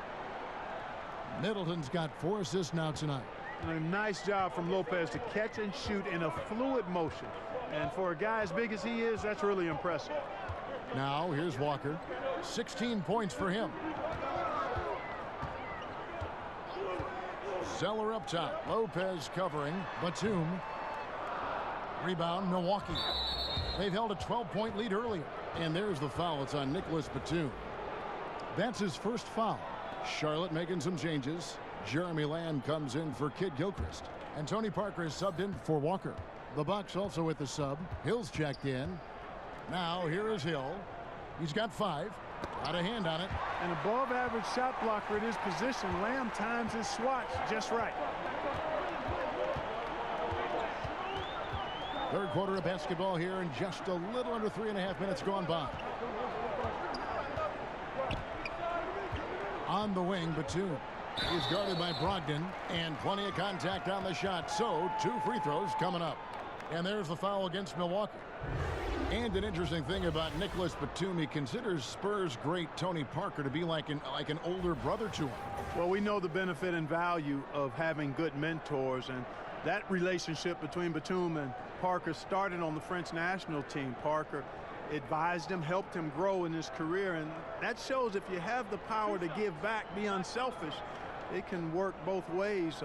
Middleton's got 4 assists now tonight. And a nice job from Lopez to catch and shoot in a fluid motion. And for a guy as big as he is, that's really impressive. Now here's Walker. 16 points for him. Zeller up top. Lopez covering. Batum. Rebound, Milwaukee. They've held a 12-point lead earlier. And there's the foul. It's on Nicholas Batum. That's his first foul. Charlotte making some changes. Jeremy Lamb comes in for Kid Gilchrist. And Tony Parker is subbed in for Walker. The Bucks also with the sub. Hill's checked in. Now here is Hill. He's got 5. Got a hand on it. An above-average shot blocker at his position. Lamb times his swatch just right. Third quarter of basketball here, and just a little under 3.5 minutes gone by. On the wing, Batum. He's guarded by Brogdon, and plenty of contact on the shot. So 2 free throws coming up. And there's the foul against Milwaukee. And an interesting thing about Nicholas Batum, he considers Spurs great Tony Parker to be like an older brother to him. Well, we know the benefit and value of having good mentors, and that relationship between Batum and Parker started on the French national team. Parker advised him, helped him grow in his career, and that shows if you have the power to give back, be unselfish, it can work both ways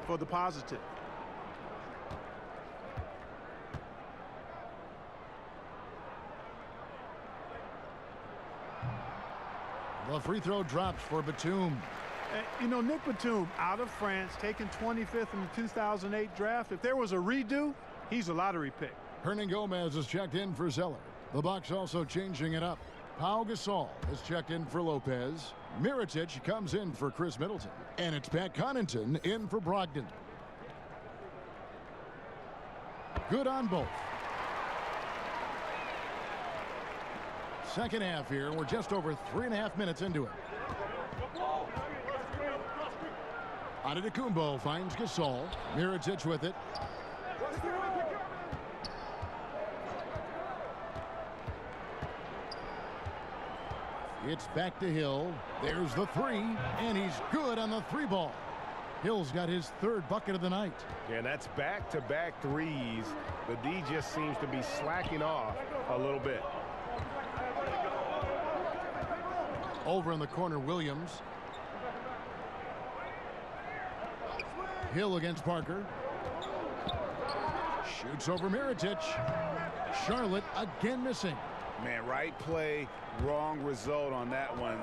for the positive. The free throw drops for Batum. You know, Nick Batum, out of France, taken 25th in the 2008 draft. If there was a redo, he's a lottery pick. Hernan Gomez is checked in for Zeller. The Bucks also changing it up. Pau Gasol is checked in for Lopez. Mirotic comes in for Chris Middleton. And it's Pat Connaughton in for Brogdon. Good on both. Second half here. We're just over 3.5 minutes into it. Antetokounmpo finds Gasol. Mirotic with it. It's back to Hill. There's the 3, and he's good on the 3 ball. Hill's got his 3rd bucket of the night. Yeah, that's back-to-back threes. The D just seems to be slacking off a little bit. Over in the corner, Williams. Hill against Parker. Shoots over Mirotic. Charlotte again missing. Man, right play, wrong result on that one.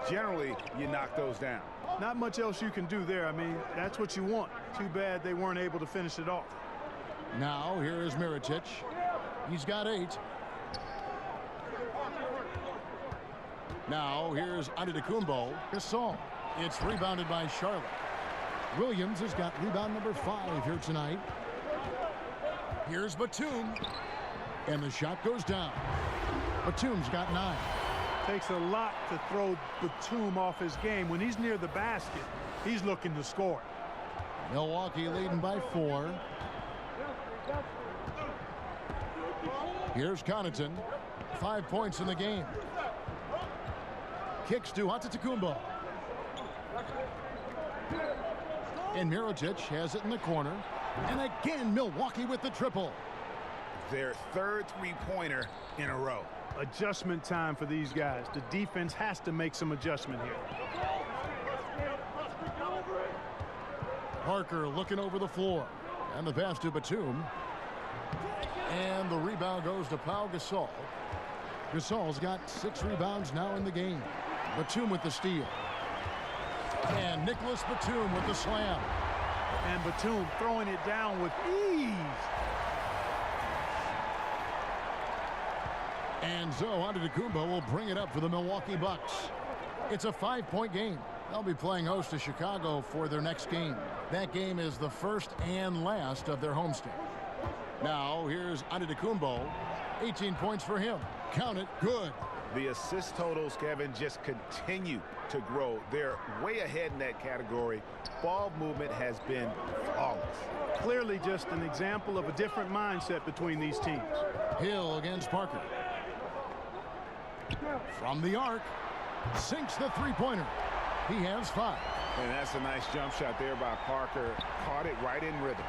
Generally, you knock those down. Not much else you can do there. I mean, that's what you want. Too bad they weren't able to finish it off. Now, here is Mirotic. He's got 8. Now, here's Antetokounmpo. Gasol. It's rebounded by Charlotte. Williams has got rebound number 5 here tonight. Here's Batum. And the shot goes down. Batum's got 9. Takes a lot to throw Batum off his game. When he's near the basket, he's looking to score. Milwaukee leading by 4. Here's Connaughton. 5 points in the game. Kicks to Antetokounmpo. And Mirotic has it in the corner. And again, Milwaukee with the triple. Their 3rd three-pointer in a row. Adjustment time for these guys. The defense has to make some adjustment here. Parker looking over the floor. And the pass to Batum. And the rebound goes to Pau Gasol. Gasol's got 6 rebounds now in the game. Batum with the steal. And Nicholas Batum with the slam. And Batum throwing it down with ease. And so Antetokounmpo will bring it up for the Milwaukee Bucks. It's a 5-point game. They'll be playing host to Chicago for their next game. That game is the first and last of their homestand. Now, here's Antetokounmpo. 18 points for him. Count it. Good. The assist totals, Kevin, just continue to grow. They're way ahead in that category. Ball movement has been flawless. Clearly just an example of a different mindset between these teams. Hill against Parker. From the arc. Sinks the three-pointer. He has 5. And that's a nice jump shot there by Parker. Caught it right in rhythm.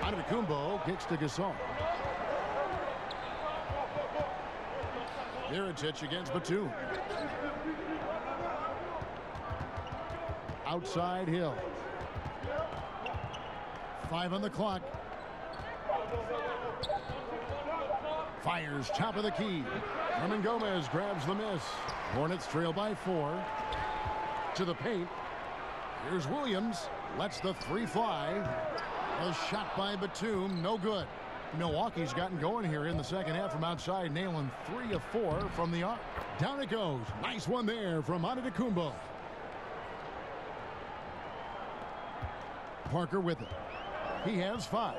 Antetokounmpo kicks to Gasol. Mirotic against Batum. Outside Hill. 5 on the clock. Fires top of the key. Hernan Gomez grabs the miss. Hornets trail by 4. To the paint. Here's Williams. Lets the 3 fly. A shot by Batum. No good. Milwaukee's gotten going here in the second half from outside, nailing 3 of 4 from the arc. Down it goes. Nice one there from Antetokounmpo. Parker with it. He has 5.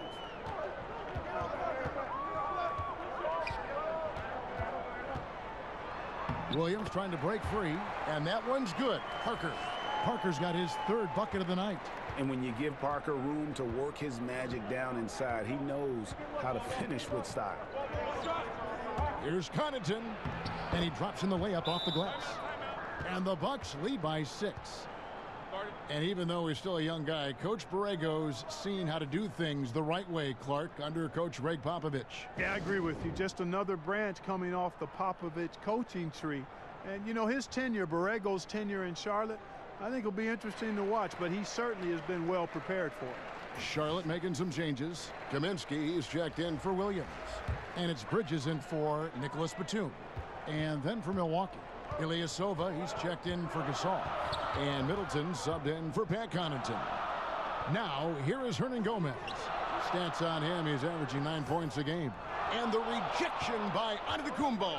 Williams trying to break free, and that one's good. Parker's got his 3rd bucket of the night. And when you give Parker room to work his magic down inside, he knows how to finish with style. Here's Connaughton, and he drops in the layup off the glass. And the Bucks lead by 6. And even though he's still a young guy, Coach Borrego's seen how to do things the right way, Clark, under Coach Greg Popovich. Yeah, I agree with you. Just another branch coming off the Popovich coaching tree. And, you know, his tenure, Borrego's tenure in Charlotte, I think will be interesting to watch, but he certainly has been well prepared for it. Charlotte making some changes. Kaminsky is checked in for Williams. And it's Bridges in for Nicholas Batum. And then for Milwaukee, Ilyasova, he's checked in for Gasol. And Middleton subbed in for Pat Connaughton. Now, here is Hernan Gomez. Stats on him, he's averaging 9 points a game. And the rejection by Antetokounmpo.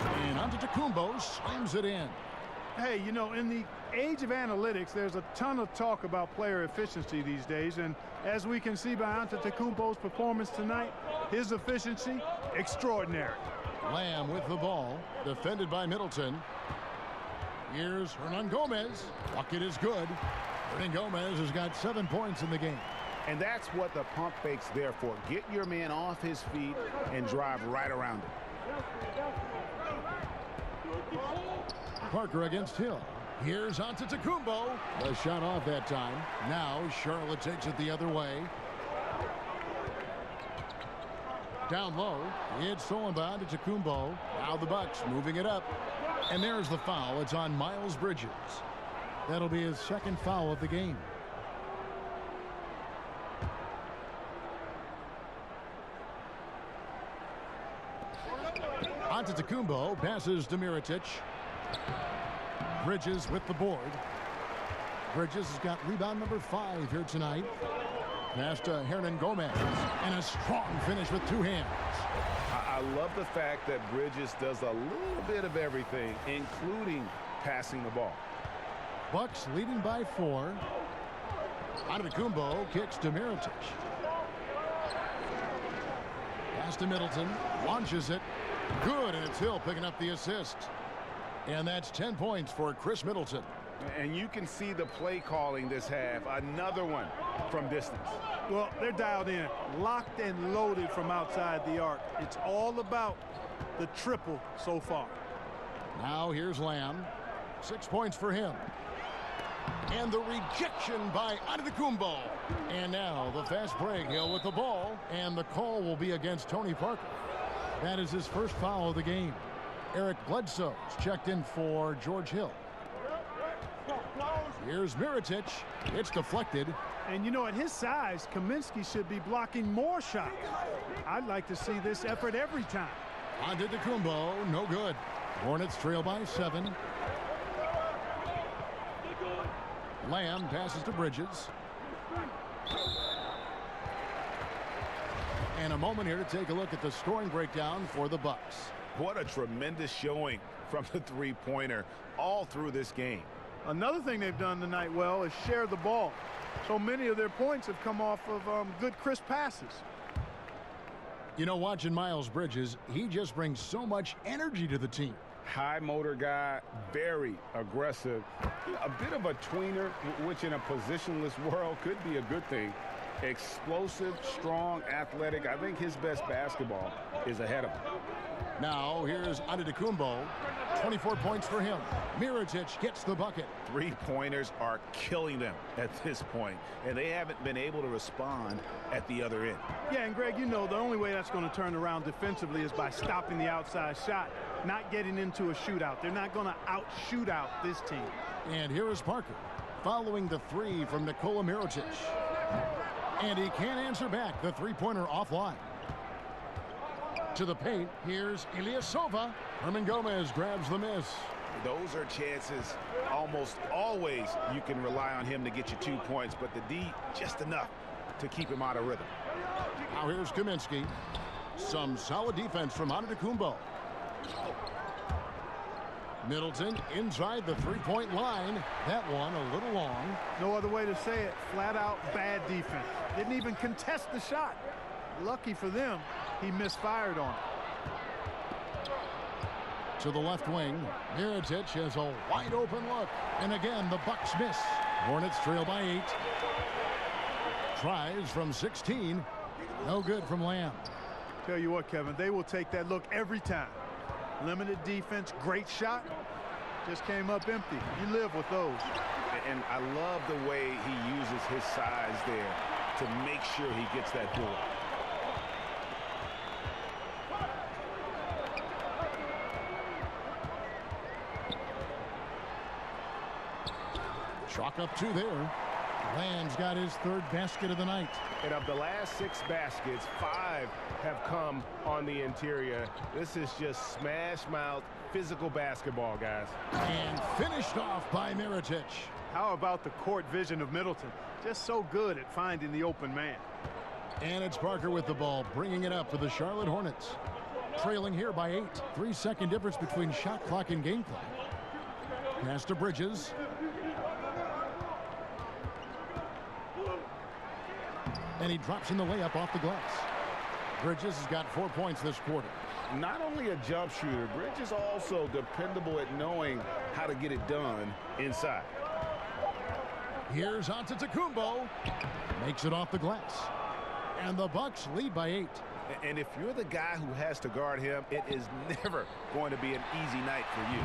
And Antetokounmpo slams it in. Hey, you know, in the age of analytics, there's a ton of talk about player efficiency these days. And as we can see by Antetokounmpo's performance tonight, his efficiency, extraordinary. Lamb with the ball, defended by Middleton. Here's Hernan Gomez. Bucket is good. Hernan Gomez has got 7 points in the game. And that's what the pump fake's there for. Get your man off his feet and drive right around him. Parker against Hill. Here's Antetokounmpo. The shot off that time. Now Charlotte takes it the other way. Down low. It's stolen by Antetokounmpo. Now the Bucks moving it up. And there's the foul. It's on Miles Bridges. That'll be his 2nd foul of the game. Antetokounmpo passes to Mirotic. Bridges with the board. Bridges has got rebound number 5 here tonight. Pass to Hernan Gomez. And a strong finish with 2 hands. I love the fact that Bridges does a little bit of everything, including passing the ball. Bucks leading by 4. Antetokounmpo kicks to Mirotic. Pass to Middleton. Launches it. Good, and it's Hill picking up the assist. And that's 10 points for Chris Middleton. And you can see the play calling this half. Another one from distance. Well, they're dialed in, locked and loaded from outside the arc. It's all about the triple so far. Now here's Lamb. 6 points for him. And the rejection by Antetokounmpo. And now the fast break. Hill with the ball. And the call will be against Tony Parker. That is his 1st foul of the game. Eric Bledsoe's checked in for George Hill. Here's Mirotic. It's deflected. And you know, at his size, Kaminsky should be blocking more shots. I'd like to see this effort every time. Antetokounmpo, no good. Hornets trail by 7. Lamb passes to Bridges. And a moment here to take a look at the scoring breakdown for the Bucks. What a tremendous showing from the three-pointer all through this game. Another thing they've done tonight well is share the ball. So many of their points have come off of good, crisp passes. You know, watching Miles Bridges, he just brings so much energy to the team. High motor guy, very aggressive. A bit of a tweener, which in a positionless world could be a good thing. Explosive, strong, athletic. I think his best basketball is ahead of him. Now, here's Antetokounmpo. 24 points for him. Mirotic gets the bucket. Three-pointers are killing them at this point, and they haven't been able to respond at the other end. Yeah, and Greg, you know, the only way that's going to turn around defensively is by stopping the outside shot, not getting into a shootout. They're not going to out-shoot out this team. And here is Parker, following the three from Nikola Mirotic. And he can't answer back. The three-pointer offline. To the paint, here's Ilyasova. Herman Gomez grabs the miss. Those are chances almost always you can rely on him to get you 2 points, but the D just enough to keep him out of rhythm. Now here's Kaminsky. Some solid defense from Antetokounmpo. Middleton inside the three-point line. That one a little long. No other way to say it. Flat out bad defense. Didn't even contest the shot. Lucky for them, he misfired on it. To the left wing, Mirotic has a wide open look. And again, the Bucks miss. Hornets trail by 8. Tries from 16. No good from Lamb. Tell you what, Kevin, they will take that look every time. Limited defense, great shot. Just came up empty. You live with those. And I love the way he uses his size there to make sure he gets that board. Chalk up 2 there. Lamb's got his 3rd basket of the night. And of the last 6 baskets, 5 have come on the interior. This is just smash-mouth physical basketball, guys. And finished off by Mirotic. How about the court vision of Middleton? Just so good at finding the open man. And it's Parker with the ball, bringing it up for the Charlotte Hornets. Trailing here by 8. 3-second difference between shot clock and game clock. Pass to Bridges. And he drops in the layup off the glass. Bridges has got 4 points this quarter. Not only a jump shooter, Bridges also dependable at knowing how to get it done inside. Here's Antetokounmpo. Makes it off the glass. And the Bucks lead by 8. And if you're the guy who has to guard him, it is never going to be an easy night for you.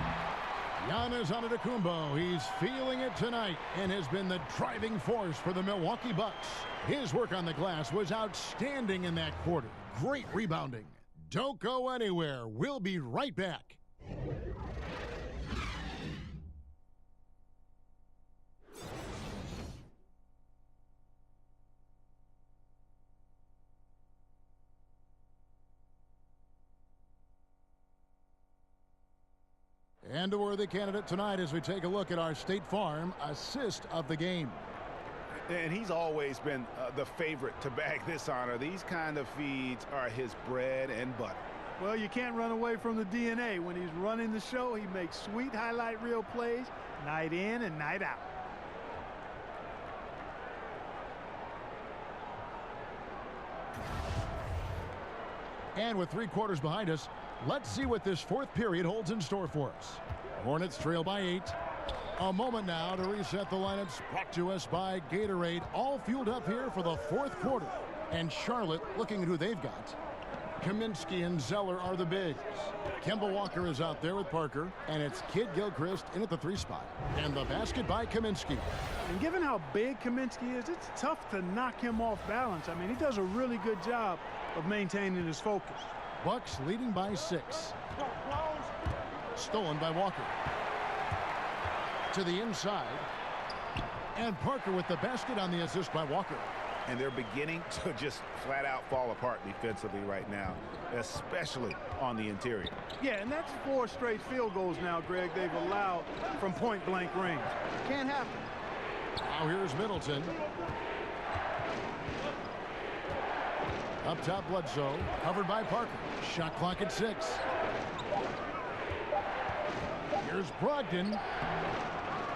Giannis Antetokounmpo, he's feeling it tonight and has been the driving force for the Milwaukee Bucks. His work on the glass was outstanding in that quarter. Great rebounding. Don't go anywhere. We'll be right back. And a worthy candidate tonight as we take a look at our State Farm assist of the game. And he's always been the favorite to bag this honor. These kind of feeds are his bread and butter. Well, you can't run away from the DNA. When he's running the show, he makes sweet highlight reel plays night in and night out. And with 3 quarters behind us, let's see what this 4th period holds in store for us. Hornets trail by 8. A moment now to reset the lineups, brought to us by Gatorade, all fueled up here for the 4th quarter. And Charlotte looking at who they've got. Kaminsky and Zeller are the bigs. Kemba Walker is out there with Parker, and it's Kid Gilchrist in at the 3 spot. And the basket by Kaminsky. And given how big Kaminsky is, it's tough to knock him off balance. I mean, he does a really good job of maintaining his focus. Bucks leading by 6. Stolen by Walker. To the inside. And Parker with the basket on the assist by Walker. And they're beginning to just flat out fall apart defensively right now, especially on the interior. Yeah, and that's 4 straight field goals now, Greg, they've allowed from point-blank range. Can't happen. Now here's Middleton. Up top, Bledsoe. Covered by Parker. Shot clock at 6. Here's Brogdon.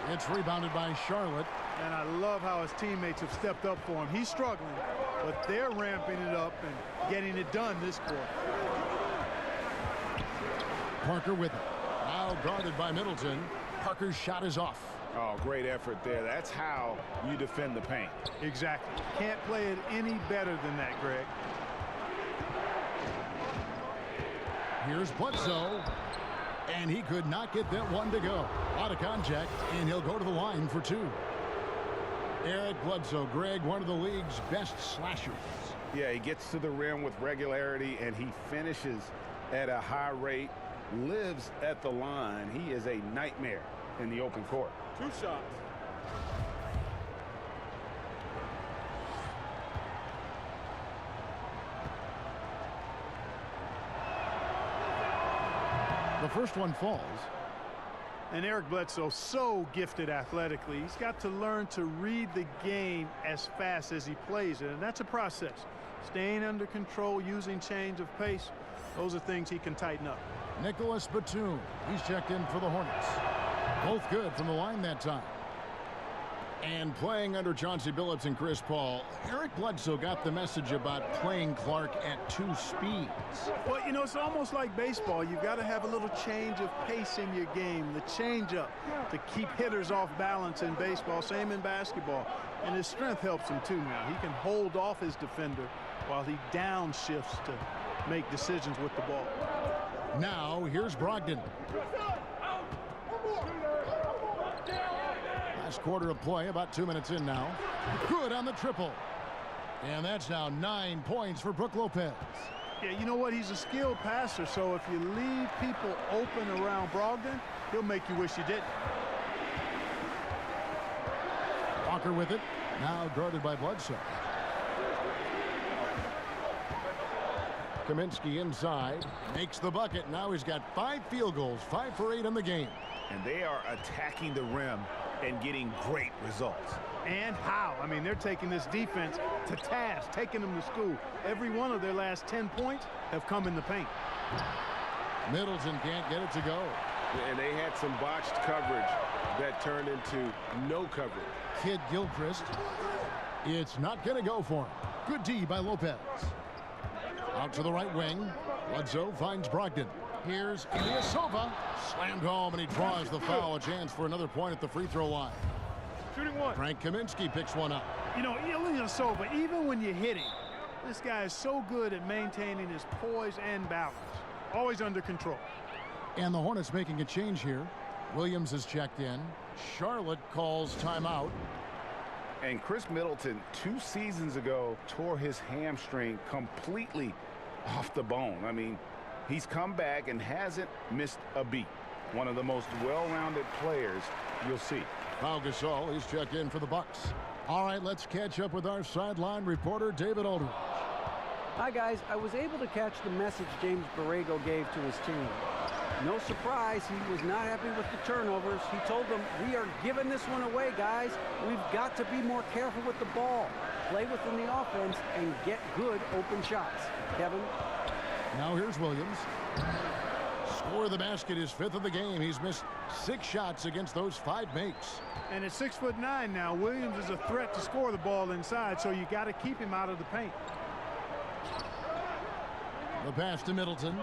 It's rebounded by Charlotte. And I love how his teammates have stepped up for him. He's struggling, but they're ramping it up and getting it done this quarter. Parker with it. Now guarded by Middleton. Parker's shot is off. Oh, great effort there. That's how you defend the paint. Exactly. Can't play it any better than that, Greg. Here's Bledsoe. And he could not get that one to go. Out of contact, and he'll go to the line for 2. Eric Bledsoe, Greg, one of the league's best slashers. Yeah, he gets to the rim with regularity, and he finishes at a high rate, lives at the line. He is a nightmare in the open court. 2 shots. The first one falls. And Eric Bledsoe, so gifted athletically. He's got to learn to read the game as fast as he plays it, and that's a process. Staying under control, using change of pace, those are things he can tighten up. Nicholas Batum, he's checked in for the Hornets. Both good from the line that time. And playing under Chauncey Billups and Chris Paul, Eric Bledsoe got the message about playing Clark at 2 speeds. Well, you know, it's almost like baseball. You've got to have a little change of pace in your game, the change-up to keep hitters off balance in baseball, same in basketball. And his strength helps him, too, now. He can hold off his defender while he downshifts to make decisions with the ball. Now, here's Brogdon. Last quarter of play, about 2 minutes in now. Good on the triple. And that's now 9 points for Brook Lopez. Yeah, you know what? He's a skilled passer, so if you leave people open around Brogdon, he'll make you wish you didn't. Walker with it. Now guarded by Bledsoe. Kaminsky inside. Makes the bucket. Now he's got 5 field goals. 5 for 8 in the game. And they are attacking the rim and getting great results. And how? I mean, they're taking this defense to task, taking them to school. Every one of their last 10 points have come in the paint. Middleton can't get it to go. And they had some botched coverage that turned into no coverage. Kid Gilchrist. It's not going to go for him. Good D by Lopez. Out to the right wing. Bledsoe finds Brogdon. Here's Ilyasova. Slammed home, and he draws the foul. A chance for another point at the free throw line. Shooting one. Frank Kaminsky picks one up. You know, Ilyasova, even when you hit him, this guy is so good at maintaining his poise and balance. Always under control. And the Hornets making a change here. Williams is checked in. Charlotte calls timeout. And Chris Middleton, 2 seasons ago, tore his hamstring completely off the bone. I mean, he's come back and hasn't missed a beat. One of the most well-rounded players you'll see. Pau Gasol, he's checked in for the Bucks. All right, let's catch up with our sideline reporter, David Aldridge. Hi, guys. I was able to catch the message James Borrego gave to his team. No surprise, he was not happy with the turnovers. He told them, we are giving this one away, guys. We've got to be more careful with the ball, play within the offense, and get good open shots. Kevin? Now here's Williams. Score the basket, his 5th of the game. He's missed 6 shots against those 5 makes. And at 6'9" now, Williams is a threat to score the ball inside, so you got to keep him out of the paint. The pass to Middleton.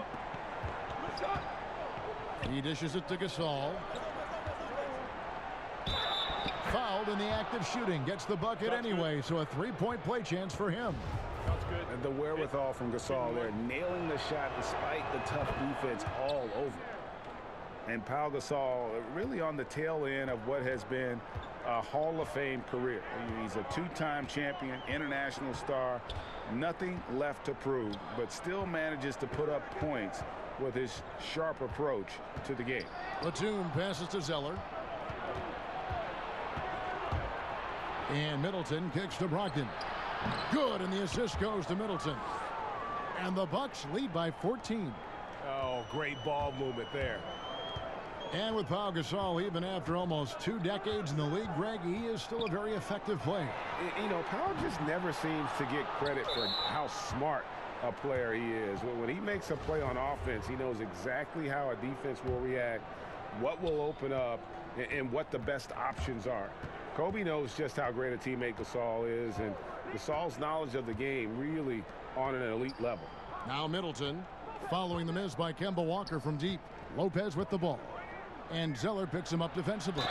He dishes it to Gasol. Fouled in the act of shooting. Gets the bucket anyway, so a 3-point play chance for him. That's good. And the wherewithal from Gasol there, nailing the shot despite the tough defense all over. And Pau Gasol really on the tail end of what has been a Hall of Fame career. He's a 2-time champion, international star, nothing left to prove, but still manages to put up points with his sharp approach to the game. Batum passes to Zeller. And Middleton kicks to Brogdon. Good, and the assist goes to Middleton. And the Bucks lead by 14. Oh, great ball movement there. And with Pau Gasol, even after almost 2 decades in the league, Greg, he is still a very effective player. You know, Pau just never seems to get credit for how smart a player he is. When he makes a play on offense, he knows exactly how a defense will react, what will open up, and what the best options are. Kobe knows just how great a teammate Gasol is, and Gasol's knowledge of the game really on an elite level. Now Middleton following the miss by Kemba Walker from deep. Lopez with the ball. And Zeller picks him up defensively.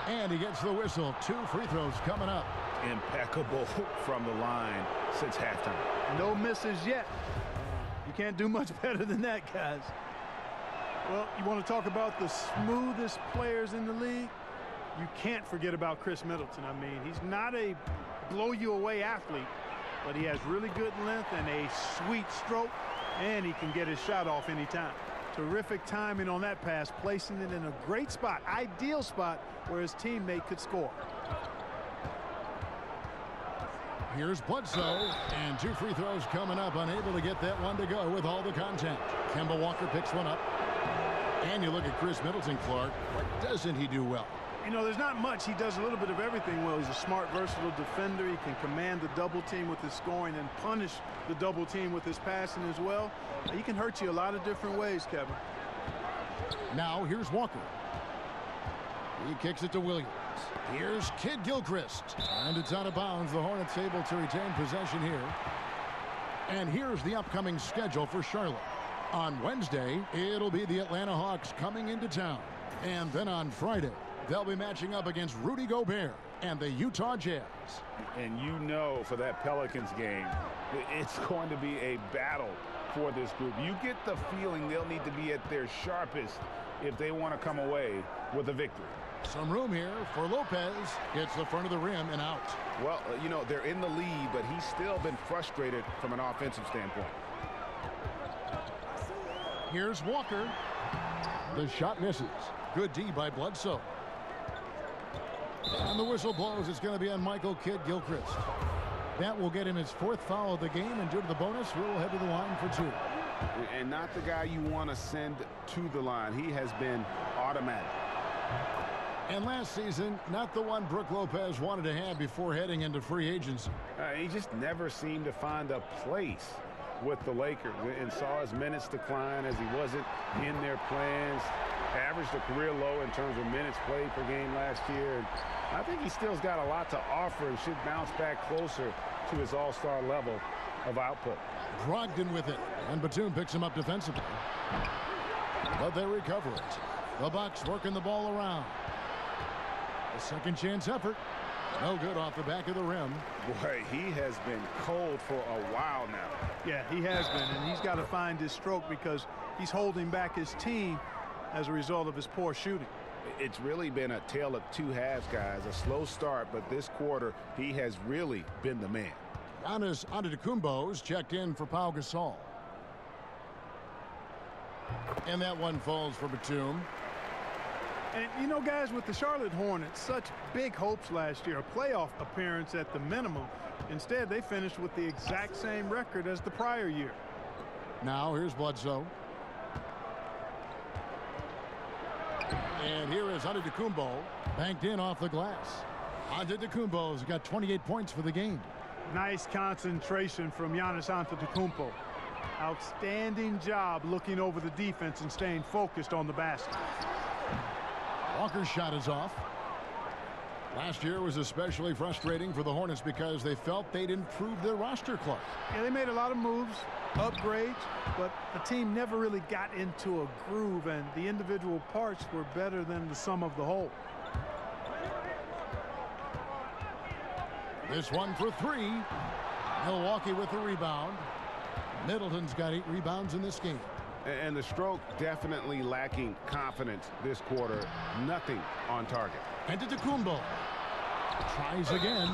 And he gets the whistle. 2 free throws coming up. Impeccable from the line since halftime. No misses yet. You can't do much better than that, guys. Well, you want to talk about the smoothest players in the league? You can't forget about Chris Middleton. I mean, he's not a blow-you-away athlete, but he has really good length and a sweet stroke, and he can get his shot off anytime. Terrific timing on that pass, placing it in a great spot, ideal spot where his teammate could score. Here's Bledsoe, and 2 free throws coming up, unable to get that one to go with all the contact. Kemba Walker picks one up. And you look at Chris Middleton, Clark. What doesn't he do well? You know, there's not much. He does a little bit of everything well. He's a smart, versatile defender. He can command the double team with his scoring and punish the double team with his passing as well. He can hurt you a lot of different ways, Kevin. Now here's Walker. He kicks it to Williams. Here's Kid Gilchrist. And it's out of bounds. The Hornets able to retain possession here. And here's the upcoming schedule for Charlotte. On Wednesday, it'll be the Atlanta Hawks coming into town. And then on Friday, they'll be matching up against Rudy Gobert and the Utah Jazz. And you know, for that Pelicans game, it's going to be a battle for this group. You get the feeling they'll need to be at their sharpest if they want to come away with a victory. Some room here for Lopez. Hits the front of the rim and out. Well, you know, they're in the lead, but he's still been frustrated from an offensive standpoint. Here's Walker. The shot misses. Good D by Bledsoe. And the whistle blows. It's going to be on Michael Kidd Gilchrist. That will get him his 4th foul of the game, and due to the bonus, we'll head to the line for 2. And not the guy you want to send to the line. He has been automatic. And last season, not the one Brook Lopez wanted to have before heading into free agency. He just never seemed to find a place with the Lakers and saw his minutes decline as he wasn't in their plans. Averaged a career low in terms of minutes played per game last year. And I think he still's got a lot to offer and should bounce back closer to his all-star level of output. Brogdon with it, and Batum picks him up defensively. But they recover it. The Bucks working the ball around. A second chance effort. No good off the back of the rim. Boy, he has been cold for a while now. Yeah, he has been, and he's got to find his stroke because he's holding back his team as a result of his poor shooting. It's really been a tale of 2 halves, guys. A slow start, but this quarter, he has really been the man. Giannis Antetokounmpo's checked in for Pau Gasol. And that one falls for Batum. And, you know, guys, with the Charlotte Hornets, such big hopes last year, a playoff appearance at the minimum. Instead, they finished with the exact same record as the prior year. Now, here's Bledsoe. And here is Antetokounmpo, banked in off the glass. Antetokounmpo's got 28 points for the game. Nice concentration from Giannis Antetokounmpo. Outstanding job looking over the defense and staying focused on the basket. Walker's shot is off. Last year was especially frustrating for the Hornets because they felt they'd improved their roster club. Yeah, they made a lot of moves, upgrades, but the team never really got into a groove, and the individual parts were better than the sum of the whole. This one for 3. Milwaukee with the rebound. Middleton's got 8 rebounds in this game. And the stroke definitely lacking confidence this quarter. Nothing on target. Antetokounmpo tries again.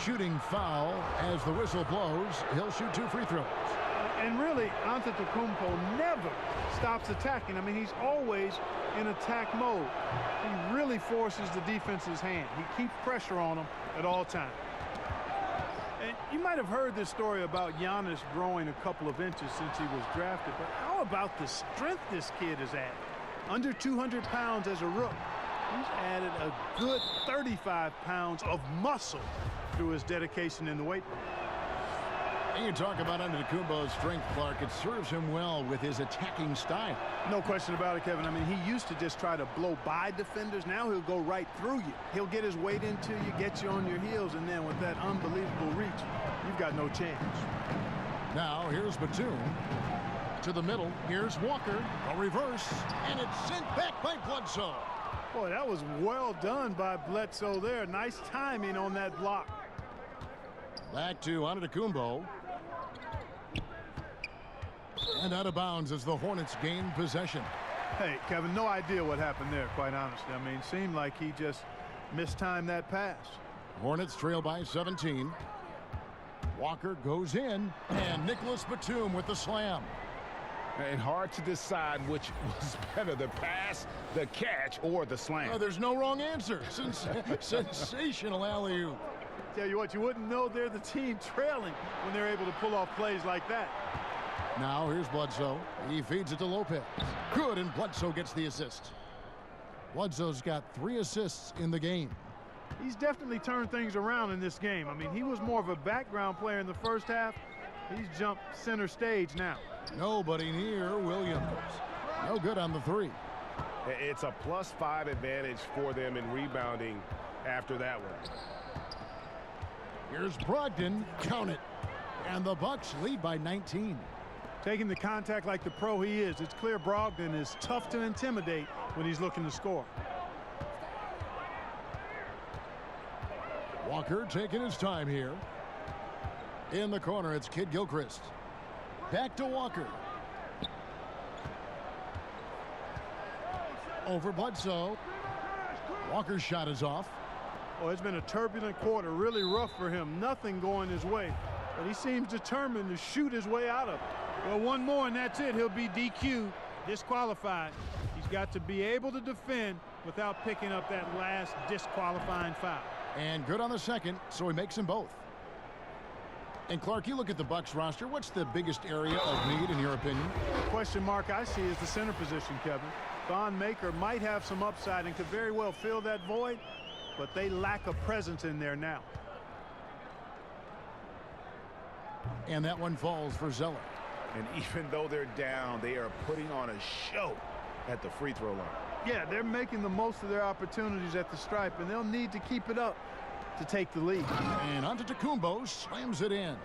Shooting foul as the whistle blows. He'll shoot 2 free throws. And really, Antetokounmpo never stops attacking. I mean, he's always in attack mode. He really forces the defense's hand. He keeps pressure on them at all times. And you might have heard this story about Giannis growing a couple of inches since he was drafted, but how about the strength this kid is at? under 200 pounds as a rook. He's added a good 35 pounds of muscle through his dedication in the weight room. And you talk about Antetokounmpo's strength, Clark. It serves him well with his attacking style. No question about it, Kevin. I mean, he used to just try to blow by defenders. Now he'll go right through you. He'll get his weight into you, get you on your heels, and then with that unbelievable reach, you've got no chance. Now here's Batum. To the middle. Here's Walker. A reverse. And it's sent back by Bledsoe. Boy, that was well done by Bledsoe there. Nice timing on that block. Back to Antetokounmpo. And out of bounds as the Hornets gain possession. Hey, Kevin, no idea what happened there, quite honestly. I mean, it seemed like he just mistimed that pass. Hornets trail by 17. Walker goes in, and Nicholas Batum with the slam. And hard to decide which was better, the pass, the catch, or the slam. Oh, there's no wrong answer. Sensational alley-oop. Tell you what, you wouldn't know they're the team trailing when they're able to pull off plays like that. Now here's Bledsoe. He feeds it to Lopez. Good, and Bledsoe gets the assist. Bledsoe's got 3 assists in the game. He's definitely turned things around in this game. I mean, he was more of a background player in the first half. He's jumped center stage now. Nobody near Williams. No good on the 3. It's a +5 advantage for them in rebounding after that one. Here's Brogdon. Count it. And the Bucks lead by 19. Taking the contact like the pro he is, it's clear Brogdon is tough to intimidate when he's looking to score. Walker taking his time here. In the corner, it's Kid Gilchrist. Back to Walker. Over Bledsoe. Walker's shot is off. Oh, it's been a turbulent quarter, really rough for him. Nothing going his way, but he seems determined to shoot his way out of it. Well, one more and that's it. He'll be DQ'd, disqualified. He's got to be able to defend without picking up that last disqualifying foul. And good on the second, so he makes them both. And Clark, you look at the Bucks roster. What's the biggest area of need in your opinion? The question mark I see is the center position, Kevin. Thon Maker might have some upside and could very well fill that void, but they lack a presence in there now. And that one falls for Zeller. And even though they're down, they are putting on a show at the free throw line. Yeah, they're making the most of their opportunities at the stripe, and they'll need to keep it up to take the lead. And Antetokounmpo slams it in.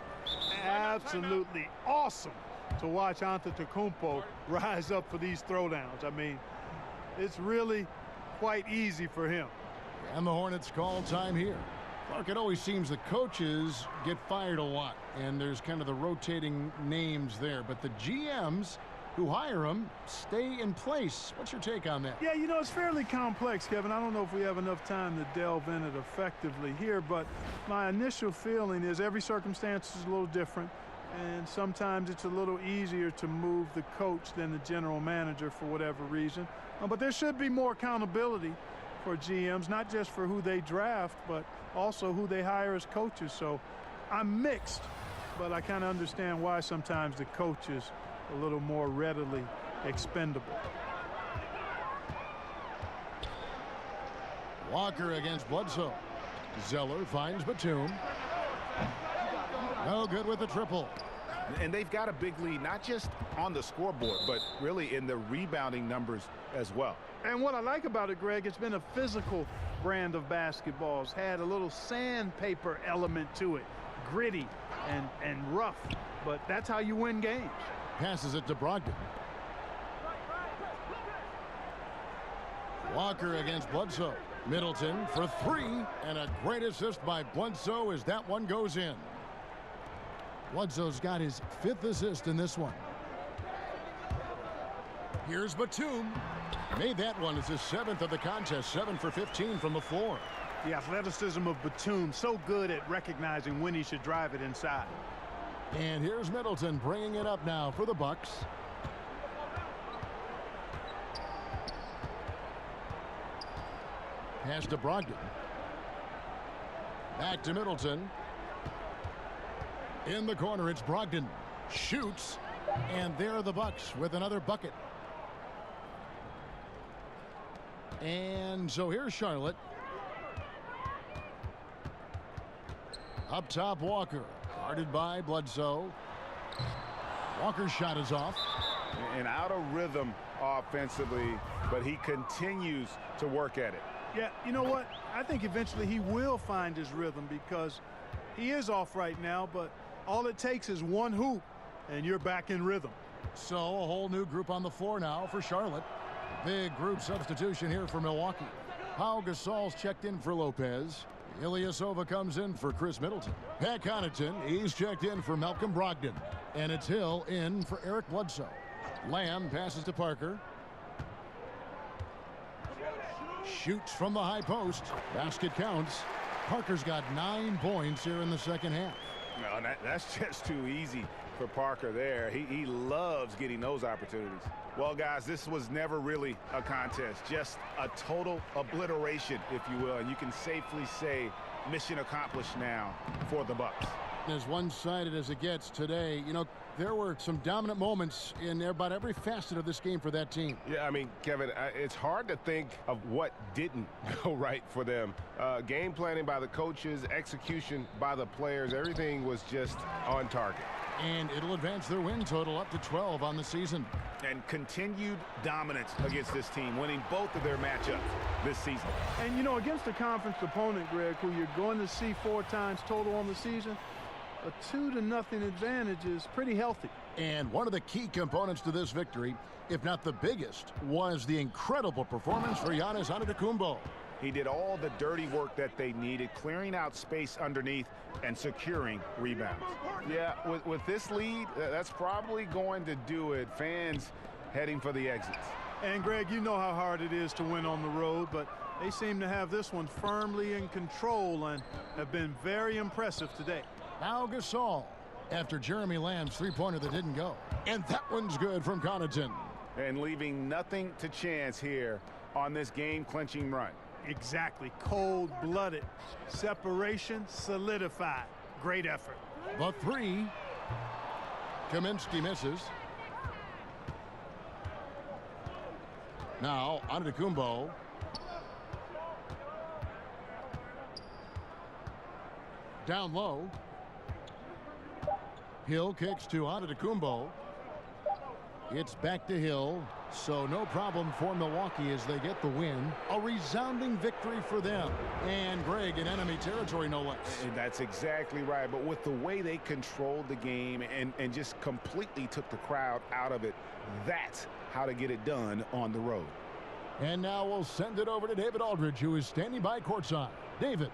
Absolutely awesome to watch Antetokounmpo rise up for these throwdowns. I mean, it's really quite easy for him. And the Hornets call time here. Clark, it always seems the coaches get fired a lot, and there's kind of the rotating names there, but the GMs who hire them stay in place. What's your take on that? Yeah, you know, it's fairly complex, Kevin. I don't know if we have enough time to delve in it effectively here, but my initial feeling is every circumstance is a little different, and sometimes it's a little easier to move the coach than the general manager for whatever reason. But there should be more accountability for GMs, not just for who they draft, but also who they hire as coaches. So I'm mixed, but I kind of understand why sometimes the coach is a little more readily expendable. Walker against Bledsoe. Zeller finds Batum. No good with the triple. And they've got a big lead, not just on the scoreboard, but really in the rebounding numbers as well. And what I like about it, Greg, it's been a physical brand of basketball. It's had a little sandpaper element to it, gritty and rough, but that's how you win games. Passes it to Brogdon. Walker against Bledsoe. Middleton for 3, and a great assist by Bledsoe as that one goes in. Bledsoe's got his 5th assist in this one. Here's Batum. Made that one as his 7th of the contest, 7 for 15 from the floor. The athleticism of Batum, so good at recognizing when he should drive it inside. And here's Middleton bringing it up now for the Bucks. Pass to Brogdon. Back to Middleton. In the corner, it's Brogdon. Shoots, and there are the Bucks with another bucket. And so here's Charlotte. Up top, Walker. Guarded by Bledsoe. Walker's shot is off. And out of rhythm offensively, but he continues to work at it. Yeah, you know what? I think eventually he will find his rhythm because he is off right now, but all it takes is one hoop, and you're back in rhythm. So a whole new group on the floor now for Charlotte. Big group substitution here for Milwaukee. Pau Gasol's checked in for Lopez. Ilyasova comes in for Chris Middleton. Pat Connaughton, he's checked in for Malcolm Brogdon. And it's Hill in for Eric Bledsoe. Lamb passes to Parker. Shoots from the high post. Basket counts. Parker's got 9 points here in the second half. No, that's just too easy for Parker there. He loves getting those opportunities. Well, guys, this was never really a contest, just a total obliteration, if you will. And you can safely say mission accomplished now for the Bucks. As one-sided as it gets today, you know, there were some dominant moments in about every facet of this game for that team. Yeah, I mean, Kevin, it's hard to think of what didn't go right for them. Game planning by the coaches, execution by the players, everything was just on target. And it'll advance their win total up to 12 on the season. And continued dominance against this team, winning both of their matchups this season. And, you know, against a conference opponent, Greg, who you're going to see 4 times total on the season, a 2-0 advantage is pretty healthy. And one of the key components to this victory, if not the biggest, was the incredible performance for Giannis Antetokounmpo. He did all the dirty work that they needed, clearing out space underneath and securing rebounds. Yeah, with this lead, that's probably going to do it. Fans heading for the exits. And, Greg, you know how hard it is to win on the road, but they seem to have this one firmly in control and have been very impressive today. Now Gasol after Jeremy Lamb's three-pointer that didn't go. And that one's good from Connaughton. And leaving nothing to chance here on this game-clinching run. Exactly. Cold-blooded. Separation solidified. Great effort. The three. Kaminsky misses. Now Antetokounmpo. Down low. Hill kicks to Antetokounmpo. It's back to Hill. So no problem for Milwaukee as they get the win. A resounding victory for them. And Greg in enemy territory, no less. And that's exactly right. But with the way they controlled the game and just completely took the crowd out of it, that's how to get it done on the road. And now we'll send it over to David Aldridge, who is standing by courtside. David.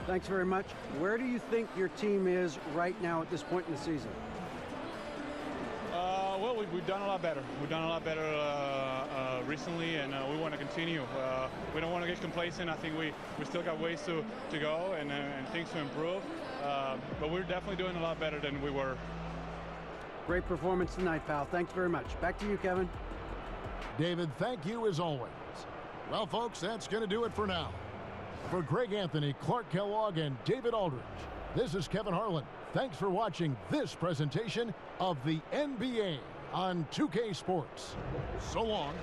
Thanks very much. Where do you think your team is right now at this point in the season? Well, we've done a lot better. We've done a lot better recently, and we want to continue. We don't want to get complacent. I think we still got ways to go and things to improve. But we're definitely doing a lot better than we were. Great performance tonight, pal. Thanks very much. Back to you, Kevin. David, thank you as always. Well, folks, that's going to do it for now. For Greg Anthony, Clark Kellogg, and David Aldridge, this is Kevin Harlan. Thanks for watching this presentation of the NBA on 2K Sports. So long.